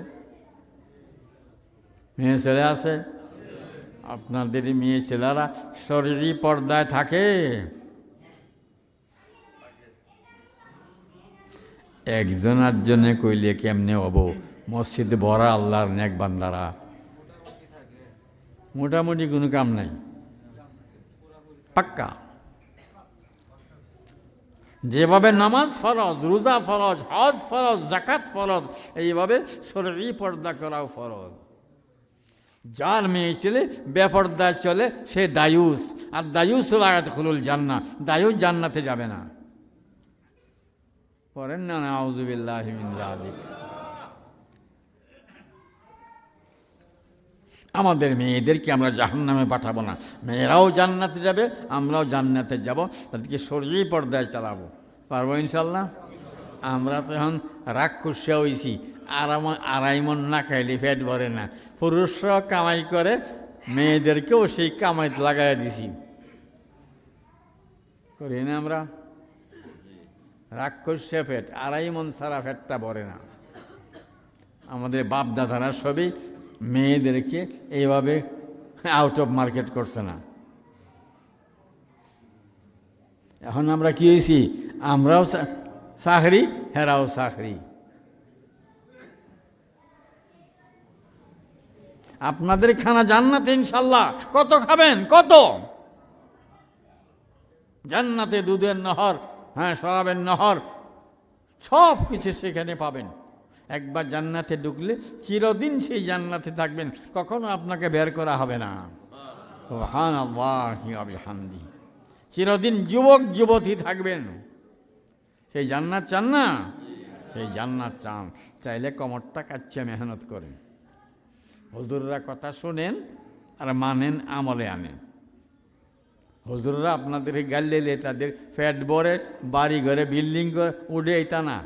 মেয়ে ছেলে আছে? আপনাদের মেয়ে ছেলেরা শরীরী পর্দায় থাকে? একজন আটজনে কইলে কেমনে হব? মসজিদে ভরা আল্লাহর নেক বান্দারা, মোটামুটি কোনো কাম নাই, পাক্কা। যেভাবে নামাজ ফরজ, রোজা ফরজ, হজ ফরজ, যাকাত ফরজ, এইভাবে শরঈ পর্দা করাও ফরজ। যার মেয়ে ছেলে বেপর্দায় চলে সে দায়ুস, আর দায়ুস হল আয়াদখুলুল জান্নাহ, দায়ুস জান্নাতে যাবে না। পড়েন না আউযু বিল্লাহি মিন যালিক। আমাদের মেয়েদেরকে আমরা জাহান্নামে পাঠাবো না, মেয়েরাও জান্নাতে যাবে, আমরাও জান্নাতে যাব, তাদেরকে শরীর পর্দায় চালাবো। পারবো ইনশাল্লাহ? আমরা তো এখন রাক্ষসা হয়েছি, আড়াই মন না খাইলে পেট ভরে না। পুরুষরাও কামাই করে, মেয়েদেরকেও সেই কামাই লাগাই দিছি, করি না আমরা? রাক্ষসা পেট, আড়াই মন ছাড়া পেটটা ভরে না। আমাদের বাপ দাদারা সবই মেয়েদেরকে এইভাবে আউট অফ মার্কেট করছে না। এখন আমরা কি হয়েছি? আমরাও চাকরি, হেরাও চাকরি। আপনাদের খানা জান্নাতে ইনশাল্লাহ। কত খাবেন? কত? জান্নাতে দুধের নহর, হ্যাঁ শরাবের নহর, সব কিছু সেখানে পাবেন। একবার জান্নাতে ঢুকলে চিরদিন সেই জান্নাতে থাকবেন, কখনো আপনাকে বের করা হবে না। সুবহানাল্লাহি ওয়া বিহামদিহি। চিরদিন যুবক যুবতী থাকবেন। সেই জান্নাত চান না? সেই জান্নাত চান, চাইলে কমরটা কাচ্চা মেহনত করেন, হুজুররা কথা শোনেন আর মানেন, আমলে আনেন। হুজুররা আপনাদের গাল্লেলে তাদের ফ্যাট ভরে, বাড়ি ঘরে বিল্ডিং করে উঠে, এটা না।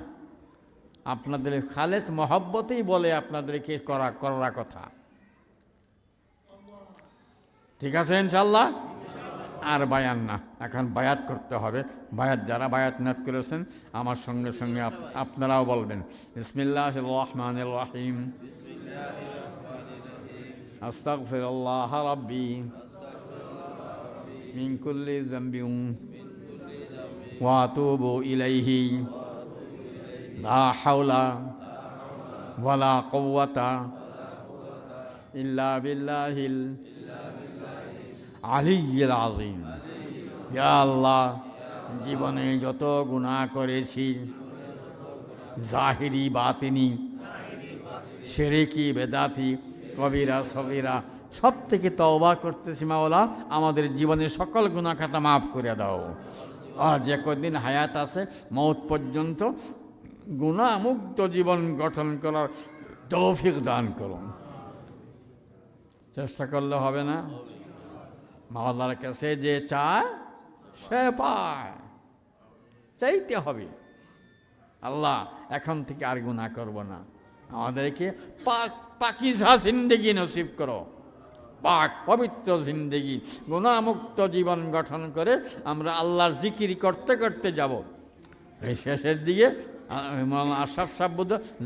আপনাদের খালেস মহব্বতেই বলে আপনাদেরকে করার কথা। ঠিক আছে ইনশাল্লাহ? আর বায়ান না, এখন বায়াত করতে হবে। বায়াত যারা বায়াত নাত করেছেন আমার সঙ্গে সঙ্গে আপনারাও বলবেন বিসমিল্লাহির রহমানির রহিম। আস্তাগফিরুল্লাহ রাব্বি মিন কুল্লি যামবিন ওয়া আতুবু ইলাইহি লা হাওলা ওয়ালা কুওয়াতা ইল্লা বিল্লাহিল আলিয়্যিল আযীম। ইয়া আল্লাহ, জীবনে যত গুনাহ করেছি, জাহিরি বাতিনি, শিরকি বেদাতি, কবিরা সগীরা, সব থেকে তওবা করতেছি মাওলা, আমাদের জীবনের সকল গুনাহ খাতা মাফ করে দাও। আর যে কদিন হায়াত আছে মওত পর্যন্ত গুনাহ মুক্ত জীবন গঠন করার তৌফিক দান করুন। চেষ্টা করলে হবে না? মাওলার কাছে যে চায় সে পায়, চাইতে হবে। আল্লাহ, এখন থেকে আর গুনাহ করব না, আমাদেরকে পাকিজা জিন্দেগি নসিব করো, পাক পবিত্র জিন্দেগি, গুনাহমুক্ত জীবন গঠন করে আমরা আল্লাহর জিকির করতে করতে যাব। এই শেষের দিকে আশরাফ সাহেব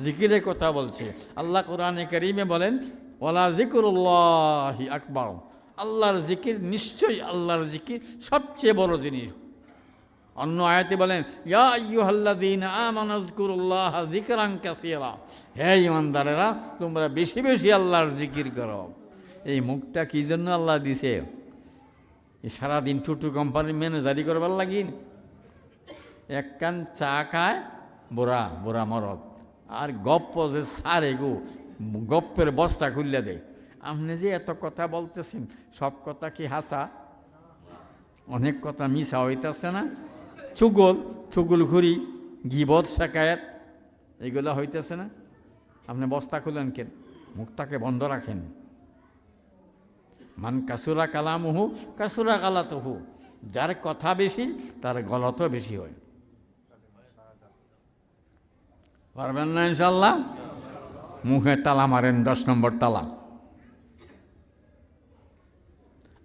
জিকিরের কথা বলছে। আল্লাহ কোরআনে কারীমে বলেন, ওয়ালা যিকরুল্লাহি আকবার, আল্লাহর জিকির, নিশ্চয়ই আল্লাহর জিকির সবচেয়ে বড় জিনিস। অন্য আয়াতে বলেন, ইয়া আইয়ুহাল্লাযীনা আমানু যিকুরুল্লাহা যিকরান কাসীরা, হে ঈমানদারেরা, তোমরা বেশি বেশি আল্লাহর জিকির করো। এই মুখটা কি জন্য আল্লাহ দিছে? সারাদিন টুটু কোম্পানির ম্যানেজারি করবার লাগি, এক কান চা খায় বুড়া বুড়া মরদ, আর গপ্প যে সারে গো, গপ্পের বস্তা খুললে দেয়। আপনি যে এত কথা বলতেছেন, সব কথা কি হাসা? অনেক কথা মিশা হইতেছে না? চুগলখুরি, গীবত, শাকায়াত, এগুলো হইতেছে না? আপনি বস্তা খুলেন কেন? মুখটাকে বন্ধ রাখেন। মান কাসুরা কালামুহু কাসুরা গালাতুহু, যার কথা বেশি তার গলতও বেশি হয়। পারবেন না ইনশাল্লাহ? মুখে তালা মারেন, 10 নম্বর তালা।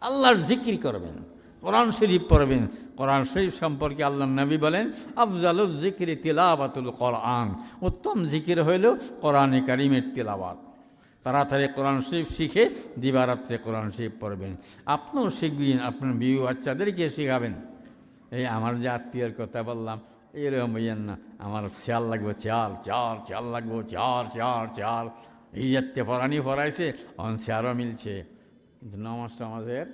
আল্লাহর জিকির করবেন, কোরআন শরীফ পড়বেন। কোরআন শরীফ সম্পর্কে আল্লাহর নবী বলেন, আফজালুজ যিকরি তিলাওয়াতুল কোরআন, উত্তম জিকির হইল কোরআনে কারীমের তিলাওয়াত। তাড়াতাড়ি কোরআন শরীফ শিখে দিবারাত্রে কোরআন শরীফ পড়বেন। আপনিও শিখবেন, আপনার বিবি বাচ্চাদেরকে শেখাবেন। এই আমার যে আত্মীয়ের কথা বললাম, এরকম হইয়েন না, আমার চাল লাগবে, চাল লাগবো, চাল এই যাতে পড়ানি পড়াইছে, অন চারও মিলছে। নমাজ আমাদের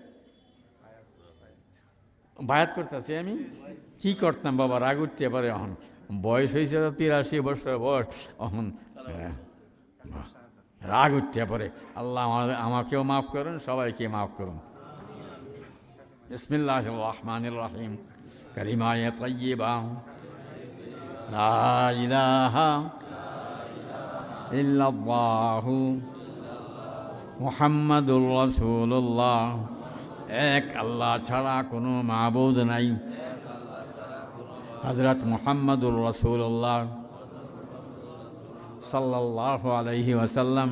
বায়াত করতেছি। আমি কি করতাম বাবা, রাগ উঠতে পারে। এখন বয়স হয়েছে তো 83 বছর বয়স, এখন রাগ উঠতে পারে। আল্লাহ আমাকেও মাফ করুন, সবাইকে মাফ করুন। বিসমিল্লাহির রহমানির রহিম। কালিমায়ে তাইয়্যিবা, লা ইলাহা ইল্লাল্লাহু মুহাম্মাদুর রাসূলুল্লাহ, এক আল্লাহ ছাড়া কোনো মাবুদ নাই। হযরত মুহাম্মাদুর রাসূলুল্লাহ সাল্লাল্লাহু আলাইহি ওয়াসাল্লাম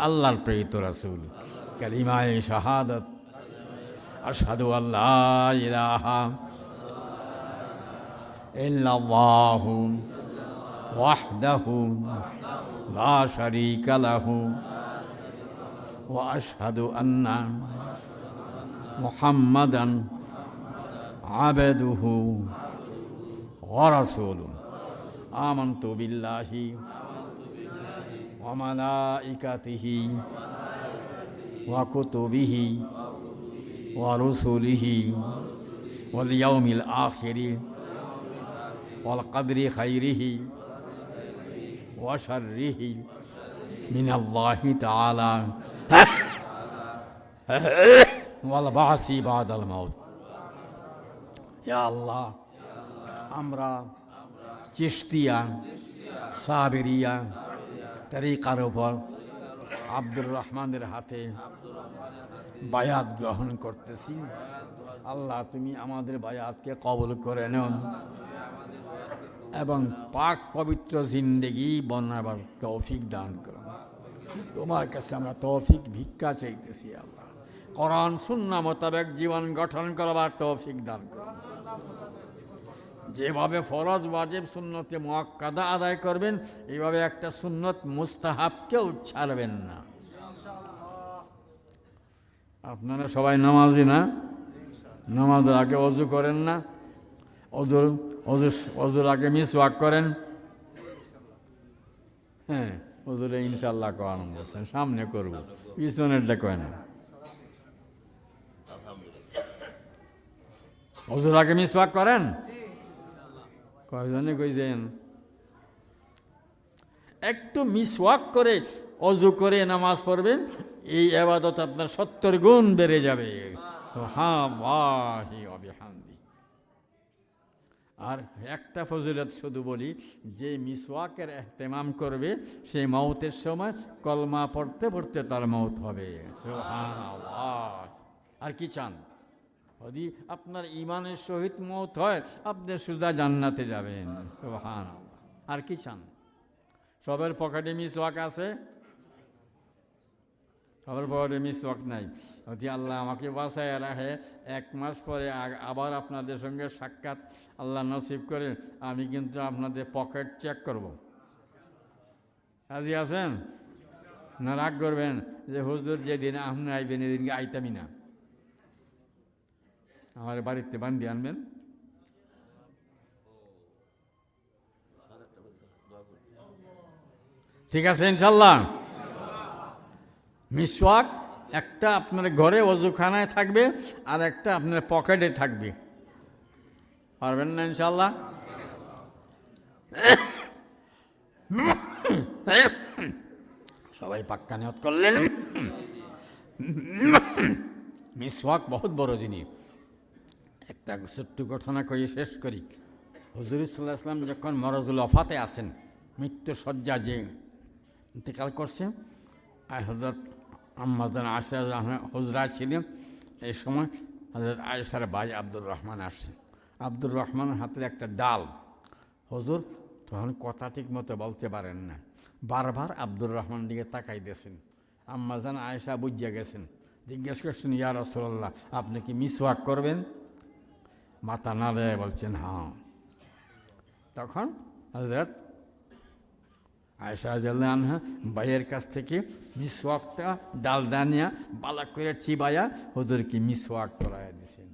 আল্লাহর প্রেরিত রাসূল। কালিমায়ে শাহাদাত, আশহাদু আল্লা ইলাহা ইল্লাল্লাহু ওয়াহদাহু লা শারীকা লাহু ওয়া আশহাদু আন্না মুহাম্মাদান আবদুহু ওয়া রাসূলুহু। আমানতু বিল্লাহি ওয়া মালাইকাতিহি ওয়া কুতুবিহি ওয়া রুসুলিহি ওয়াল ইয়াউমিল আখিরি ওয়াল কদরি খাইরিহি ওয়া শাররিহি মিনাল্লাহি তাআলা ওয়াল বাসি বাদাল মাউত। ইয়া আল্লাহ, আমরা চিশতিয়া সাবেরিয়া তরিকার উপর আব্দুর রহমানের হাতে বায়াত গ্রহণ করতেছি। আল্লাহ, তুমি আমাদের বায়াতকে কবুল করে নেন এবং পাক পবিত্র জিন্দেগি বনাবার তৌফিক দান করুন। তোমার কাছে আমরা তৌফিক ভিক্ষা চাইতেছি। আল্লাহ, কোরআন সুন্নাহ মোতাবেক জীবন গঠন করবার তৌফিক দান করুন। যেভাবে ফরজ ওয়াজিব সুন্নতে মুআক্কাদা আদায় করবেন, এইভাবে একটা সুন্নত মুস্তাহাবকেও ছাড়বেন না। আপনারা সবাই নামাজি না? নামাজের আগে অজু করেন না? অজুর আগে মিসওয়াক করেন? হ্যাঁ, অজুরে ইনশাল্লাহ করানো বলছেন, সামনে করব, পিছনের দেখেন না। অজুর আগে মিসওয়াক করেন? কয়জনে কইছেন? একটু মিসওয়াক করে অজু করে নামাজ পড়বেন, এই ইবাদত আপনার 70 গুণ বেড়ে যাবে। সুবহানাল্লাহি ওয়া বিহামদি। আর একটা ফজিলত শুধু বলি, যে মিসওয়াকের ইহতেমাম করবে সে মওতের সময় কলমা পড়তে পড়তে তার মওত হবে। সুবহানাল্লাহ। আর কি চান? যদি আপনার ঈমানের সহিত মওত হয়, আপনি সোজা জান্নাতে যাবেন। সুবহানাল্লাহ। আর কি চান? সবার পকেটে মিসওয়াক আছে? সবার পকেটে মিসওয়াক নাই। যদি আল্লাহ আমাকে বাঁচায় রাখে, 1 মাস পরে আবার আপনাদের সঙ্গে সাক্ষাৎ আল্লাহ নসিব করে, আমি কিন্তু আপনাদের পকেট চেক করব। রাজি আছেন না? রাগ করবেন যে হুজুর যেদিন আপনি আইবেন এদিনকে আইতামই না, আমার বাড়িতে বান্ধি আনবেন। ঠিক আছে ইনশাল্লাহ। মিসওয়াক একটা আপনার ঘরে ওযুখানায় থাকবে, আর একটা আপনার পকেটে থাকবে। পারবেন না ইনশাল্লাহ? সবাই পাক্কা নিয়ত করলেন। মিসওয়াক বহুত বড় জিনিস। একটা ছোট্ট ঘটনা কয়ে শেষ করি। হুজুর সাল্লাল্লাহু আলাইহি ওয়াসাল্লাম যখন মরজুল ওফাতে আসেন, মৃত্যুর শয্যা যে ইন্তেকাল করছেন, আর হযরত আম্মাজান আয়েশা হুজরা ছিলেন, এই সময় হযরত আয়েশার ভাই আব্দুর রহমান আসছেন। আব্দুর রহমানের হাতের একটা ডাল। হুজুর তখন কথা ঠিক মতো বলতে পারেন না, বারবার আব্দুর রহমান দিকে তাকাই দিয়েছেন। আম্মাজান আয়েশা বুঝিয়া গেছেন, জিজ্ঞেস করছেন, ইয়া রাসূলুল্লাহ, আপনি কি মিসওয়াক করবেন? মাথা নাড়ে বলছেন হ্যাঁ। তখন হযরত আয়েশা রাদিয়াল্লাহু আনহা ভাইয়ের কাছ থেকে মিসওয়াকটা ডালডা নিয়ে বালা করে চিবাইয়া হুজুরকে মিসওয়াক করাইয়া দিয়েছেন।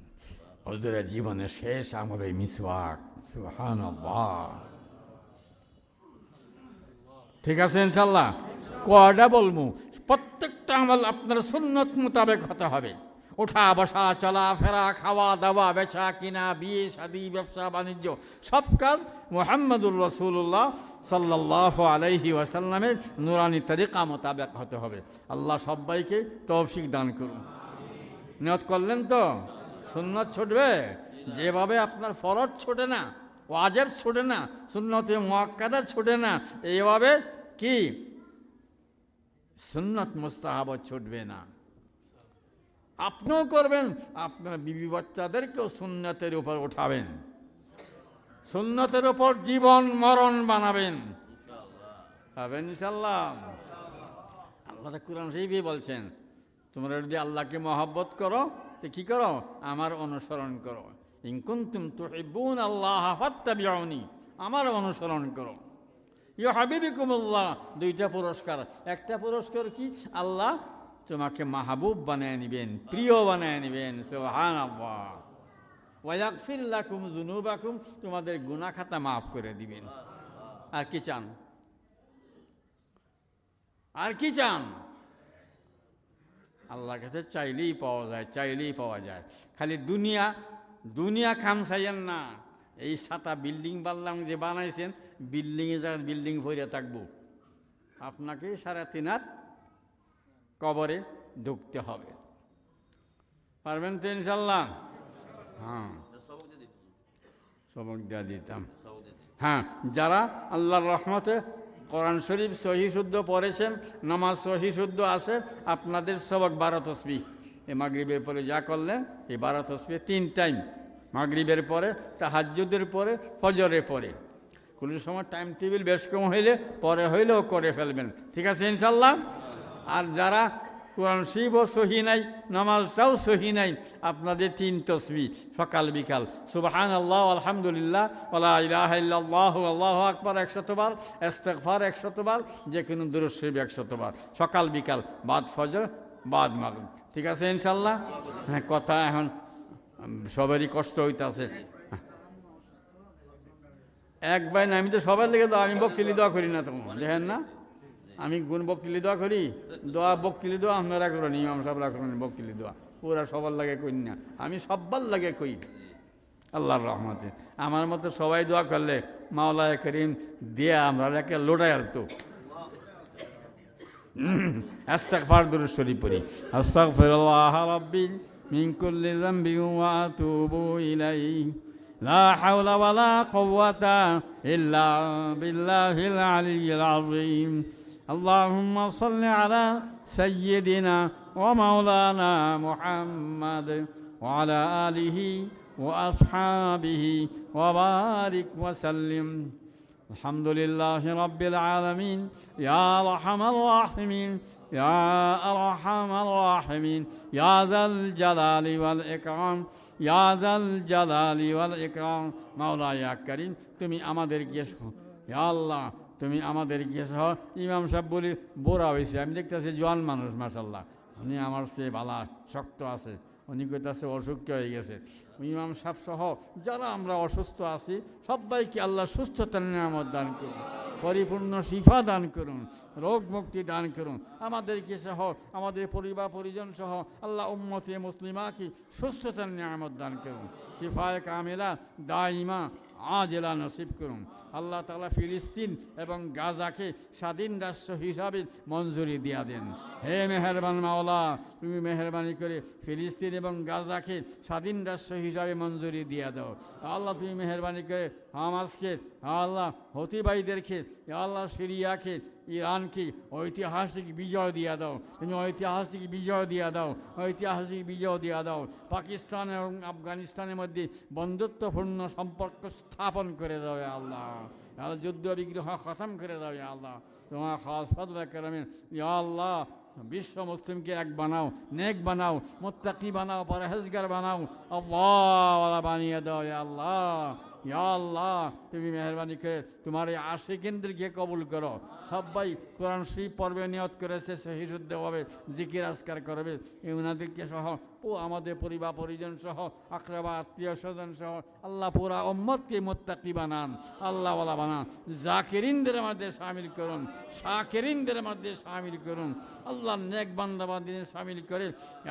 হুজুরের জীবনের শেষ আমল এই মিসওয়াক। সুবহানাল্লাহ। ঠিক আছে ইনশাল্লাহ? কয়টা বলবো? প্রত্যেকটা আমল আপনার সুন্নত মোতাবেক হতে হবে। ওঠা বসা, চলা ফেরা, খাওয়া দাওয়া, বেচা কিনা, বিয়ে শাদী, ব্যবসা বাণিজ্য, সব কাজ মুহাম্মদুর রাসূলুল্লাহ সাল্লাল্লাহু আলাইহি ওয়াসাল্লামের নুরানি তরিকা মোতাবেক হতে হবে। আল্লাহ সবাইকে তৌফিক দান করুন। নিয়ত করলেন তো? সুন্নত ছুটবে যেভাবে আপনার ফরজ ছোটে না, ওয়াজিব ছোটে না, সুন্নতে মুআক্কাদা ছোটে না, এইভাবে কি সুন্নত মুস্তাহাব ছুটবে না। আপনিও করবেন, আপনার বিবি বাচ্চাদেরকেও সুন্নতের উপর উঠাবেন, সুন্নতের উপর জীবন মরণ বানাবেন। পাবেন ইনশাল্লাহ। আল্লাহ কুরআন শরীফে বলছেন, তোমরা যদি আল্লাহকে মহব্বত করো তো কি করো? আমার অনুসরণ করো। ইন কুনতুম তুহিব্বুন আল্লাহ ফাত্তাবিউনি, আমার অনুসরণ করো। ইউহাবিবুকুমুল্লাহ, 2টা পুরস্কার। একটা পুরস্কার কি? আল্লাহ তোমাকে মাহবুব বানায় নিবেন, প্রিয় বানায় নিবেন। সুবহানাল্লাহ। ওয়া ইয়াগফির লাকুম যুনুবাকুম, তোমাদের গুনাহ খাতা মাফ করে দিবেন। আর কি চান? আর কি চান? আল্লাহর কাছে চাইলেই পাওয়া যায়, চাইলেই পাওয়া যায়। খালি দুনিয়া খামসাইয়েন না। এই 7টা বিল্ডিং বাল্লাম যে বানাইছেন, বিল্ডিংয়ে যা বিল্ডিং ভরে থাকবো, আপনাকে 3.5 হাত কবরে ঢুকতে হবে। পারবেন তো ইনশাল্লাহ? হ্যাঁ, সবক দিয়ে দিতাম। হ্যাঁ, যারা আল্লাহর রহমতে কোরআন শরীফ সহি শুদ্ধ পড়েছেন, নামাজ সহি শুদ্ধ আছে, আপনাদের সবক 12 তসবিহ। এই মাগরিবের পরে যা করলেন, এই 12 তসবিহ 3 টাইম, মাগরিবের পরে, তাহাজ্জুদের পরে, ফজরের পরে। কোনো সময় টাইম টেবিল বেশ কম হইলে পরে হইলেও করে ফেলবেন। ঠিক আছে ইনশাল্লাহ? আর যারা কোরআন শরীফও সহি নাই, নামাজটাও সহি নাই, আপনাদের 3 তসবিহ সকাল বিকাল, সুবহানাল্লাহ, আলহামদুলিল্লাহ, ওয়ালা ইলাহা ইল্লাল্লাহু আল্লাহু আকবার 100 বার, ইস্তিগফার 100 বার, যে কোনো দুরূদ শরীফ 100 বার, সকাল বিকাল, বাদ ফজর বাদ মাগরিব। ঠিক আছে ইনশাল্লাহ? হ্যাঁ, কথা এখন সবারই কষ্ট হইতাছে। একবার না, আমি তো সবার লেগে দোয়া, আমি বকিলি দোয়া করি না, তোমার দেখেন না, আমি গুণ বকিলি দোয়া করি, দোয়া বকিলি দোয়া আপনারা করেন, ইমাম সাহেবরা করেন বকিলি দোয়া, পুরা সবার লাগে করি না, আমি সব্বার লাগে কই। আল্লাহর রহমতে আমার মতো সবাই দোয়া করলে মাওলানা করিম দিয়ে আমরা একে লোটাই আলতো। আস্তাগফার দুরূদ শরীফ পড়ি। আস্তাগফিরুল্লাহ রাব্বি মিন কুল্লি যামবি ওয়া আতুবু ইলাইহি লা হাওলা ওয়ালা কুওয়াতা ইল্লা বিল্লাহিল আলিয়্যিল আযীম। আল্লাহুম্মা সাল্লি আলা সাইয়্যিদিনা ওয়া মাওলানা মুহাম্মাদ ওয়া আলা আলিহি ওয়া আসহাবিহি ওয়া বারিক ওয়া সাল্লিম। আলহামদুলিল্লাহি রাব্বিল আলামিন ইয়া আরহামার রাহিমিন ইয়া আরহামার রাহিমিন ইয়া যাল জালালি ওয়াল ইকরাম ইয়া যাল জালালি ওয়াল ইকরাম। মাওলা ইয়া কারীম, তুমি আমাদেরকে ইয়া আল্লাহ, তুমি আমাদেরকে সহ ইমাম সাহেব বলি বোরা হয়েছে, আমি দেখতেছি জোয়ান মানুষ মাশাআল্লাহ, উনি আমার চেয়ে ভালো শক্ত আছে, উনি কইতাছে অসুস্থ হয়ে গেছে। ইমাম সাহেব সহ যারা আমরা অসুস্থ আছি সবাইকে আল্লাহ সুস্থতার নিয়ামত দান করুন, পরিপূর্ণ শিফা দান করুন, রোগ মুক্তি দান করুন। আমাদেরকে সহ আমাদের পরিবার পরিজন সহ আল্লাহ উম্মতে মুসলিমাকে সুস্থতার নিয়ামত দান করুন, শিফায়ে কামিলা দাইমা আজেলা নসিব করুন। আল্লাহ তাআলা ফিলিস্তিন এবং গাজাকে স্বাধীন রাষ্ট্র হিসাবে মঞ্জুরি দিয়া দেন। হে মেহেরবান মাওলা, তুমি মেহরবানি করে ফিলিস্তিন এবং গাজাকে স্বাধীন রাষ্ট্র হিসাবে মঞ্জুরি দিয়া দাও। আল্লাহ তুমি মেহরবানি করে হামাসকে, আল্লাহ হতিবাইদেরকে, আল্লাহ সিরিয়াকে, ইরানকে ঐতিহাসিক বিজয় দিয়া দাও, তুমি ঐতিহাসিক বিজয় দিয়া দাও, ঐতিহাসিক বিজয় দিয়া দাও। পাকিস্তান এবং আফগানিস্তানের মধ্যে বন্ধুত্বপূর্ণ সম্পর্ক স্থাপন করে দাও আল্লাহ, যুদ্ধ বিগ্রহ খতম করে দাও আল্লাহ, তোমার খাস ফজলে কেরামে আল্লাহ বিশ্ব মুসলিমকে এক বানাও, নেক বানাও, মুত্তাকি বানাও, পরহেজগার বানাও, আল্লাহ বানিয়ে দাও আল্লাহ। ইয়া আল্লাহ তুমি মেহরবানি করে তোমার এই আশিকিনদেরকে কবুল করো। সবাই কোরআন শরীফ পর্বে নিয়ত করেছে সহি শুদ্ধভাবে জিকির আজকার করবে, ওনাদেরকে সহ ও আমাদের পরিবার পরিজন সহ আকরাবা আত্মীয় স্বজন সহ আল্লাহ পুরা উম্মতকে মুত্তাকি বানান, আল্লাহওয়ালা বানান। জাকিরিনদের মধ্যে শামিল করুন, শাকিরিনদের মধ্যে শামিল করুন। আল্লাহ নেক বান্দাবান্দিদের শামিল করে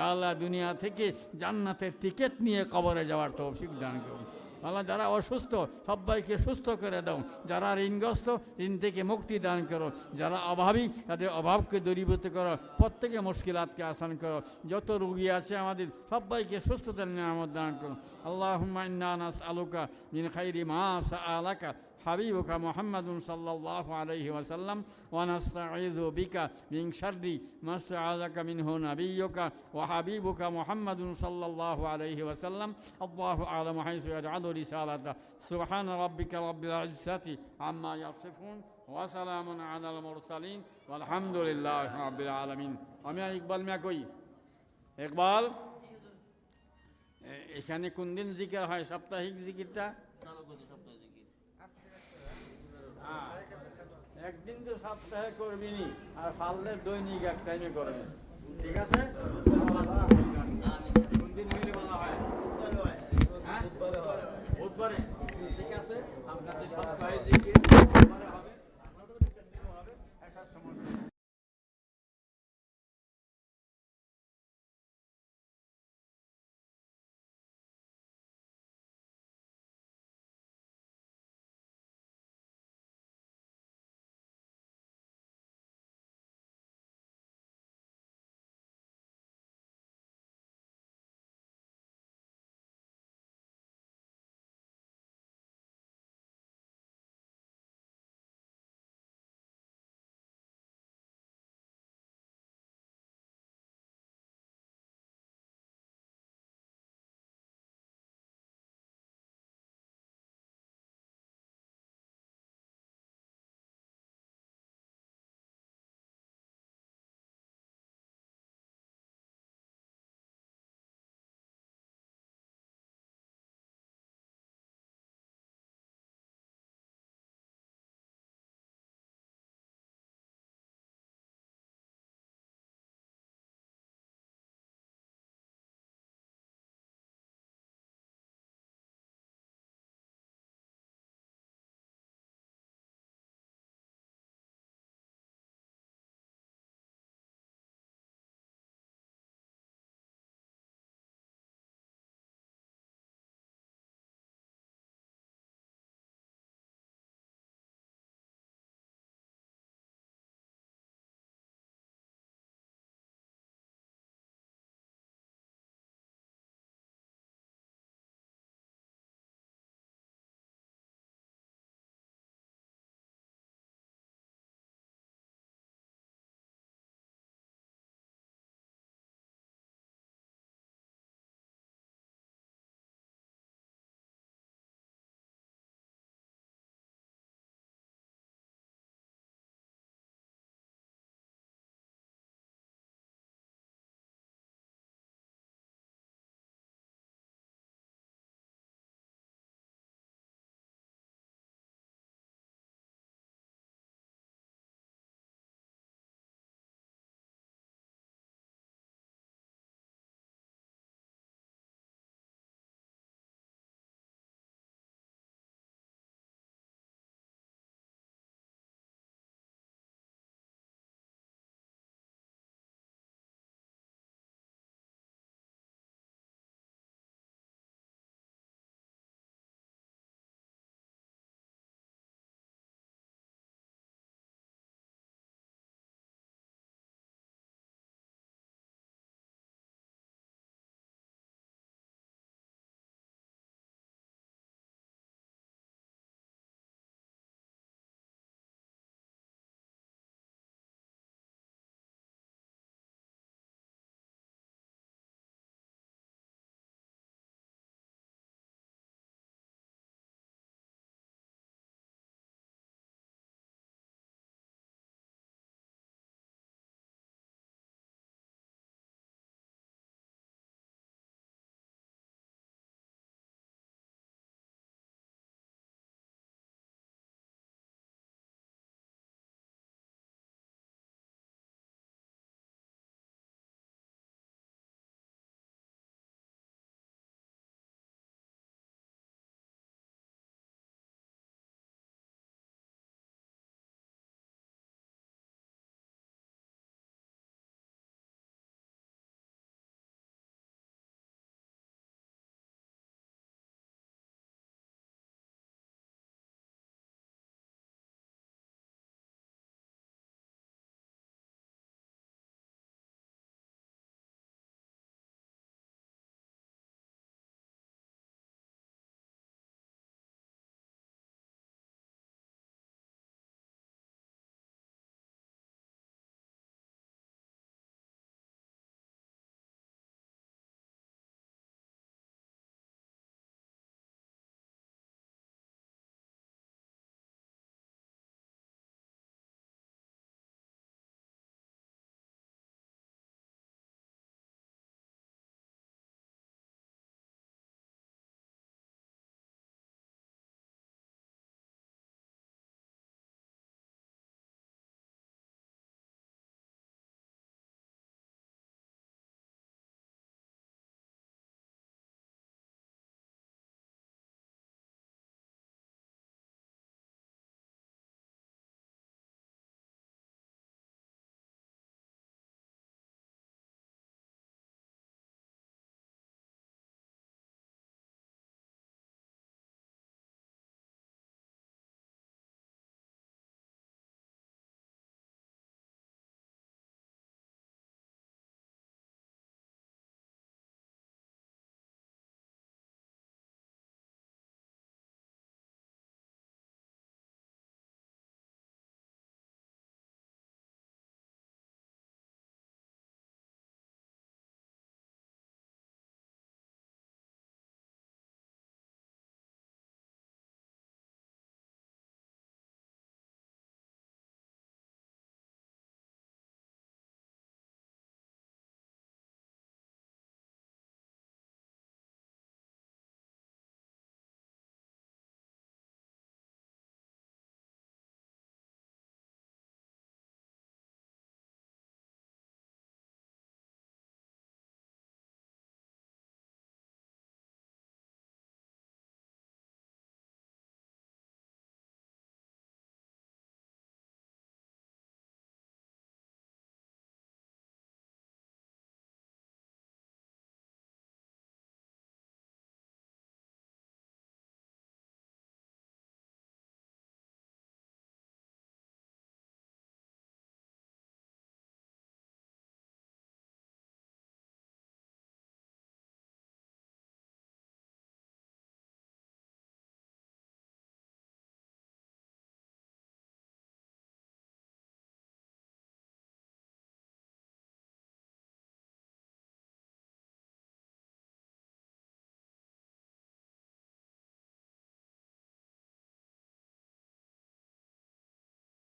আল্লাহ দুনিয়া থেকে জান্নাতের টিকিট নিয়ে কবরে যাওয়ার তৌফিক দান করুন। আল্লাহ যারা অসুস্থ সবাইকে সুস্থ করে দাও, যারা ঋণগ্রস্ত ঋণ থেকে মুক্তি দান করো, যারা অভাবী তাদের অভাবকে দূরীভূত করো, প্রত্যেকে মুশকিলাতকে আসান করো। যত রোগী আছে আমাদের সবাইকে সুস্থতার নিয়ামত দান করো। আল্লাহুম্মা ইন্না নাসআলুকা মিন খাইরি মা সাআলাকা হাবিবুকা মুহাম্মাদুন সাল্লাল্লাহু আলাইহি ওয়াসাল্লাম ওয়া নাস্তাঈযু বিকা মিন শাররি মা সাআলাকা মিনহু নাবিয়্যুকা ওয়া হাবিবুকা মুহাম্মাদুন সাল্লাল্লাহু আলাইহি ওয়াসাল্লাম। আল্লাহু আ'লামু হাইসু ইয়াজআলু রিসালাতা। সুবহানা রাব্বিকা রাব্বিল ইজ্জাতি আম্মা ইয়াসিফুন ওয়া সালামুন আলাল মুরসালিন ওয়ালহামদুলিল্লাহি রাব্বিল আলামিন। আমি ইকবাল মিয়া কই, ইকবাল এখানে কোন দিন জিকির হয়? সাপ্তাহিক জিকিরটা একদিন তো সপ্তাহে করবিনি, আর পারলে দৈনিক এক টাইমে করবেন, ঠিক আছে? কোন দিন মিলে বলা হয়? বুধবারে, ঠিক আছে? আপনাদের সপ্তাহে জিকির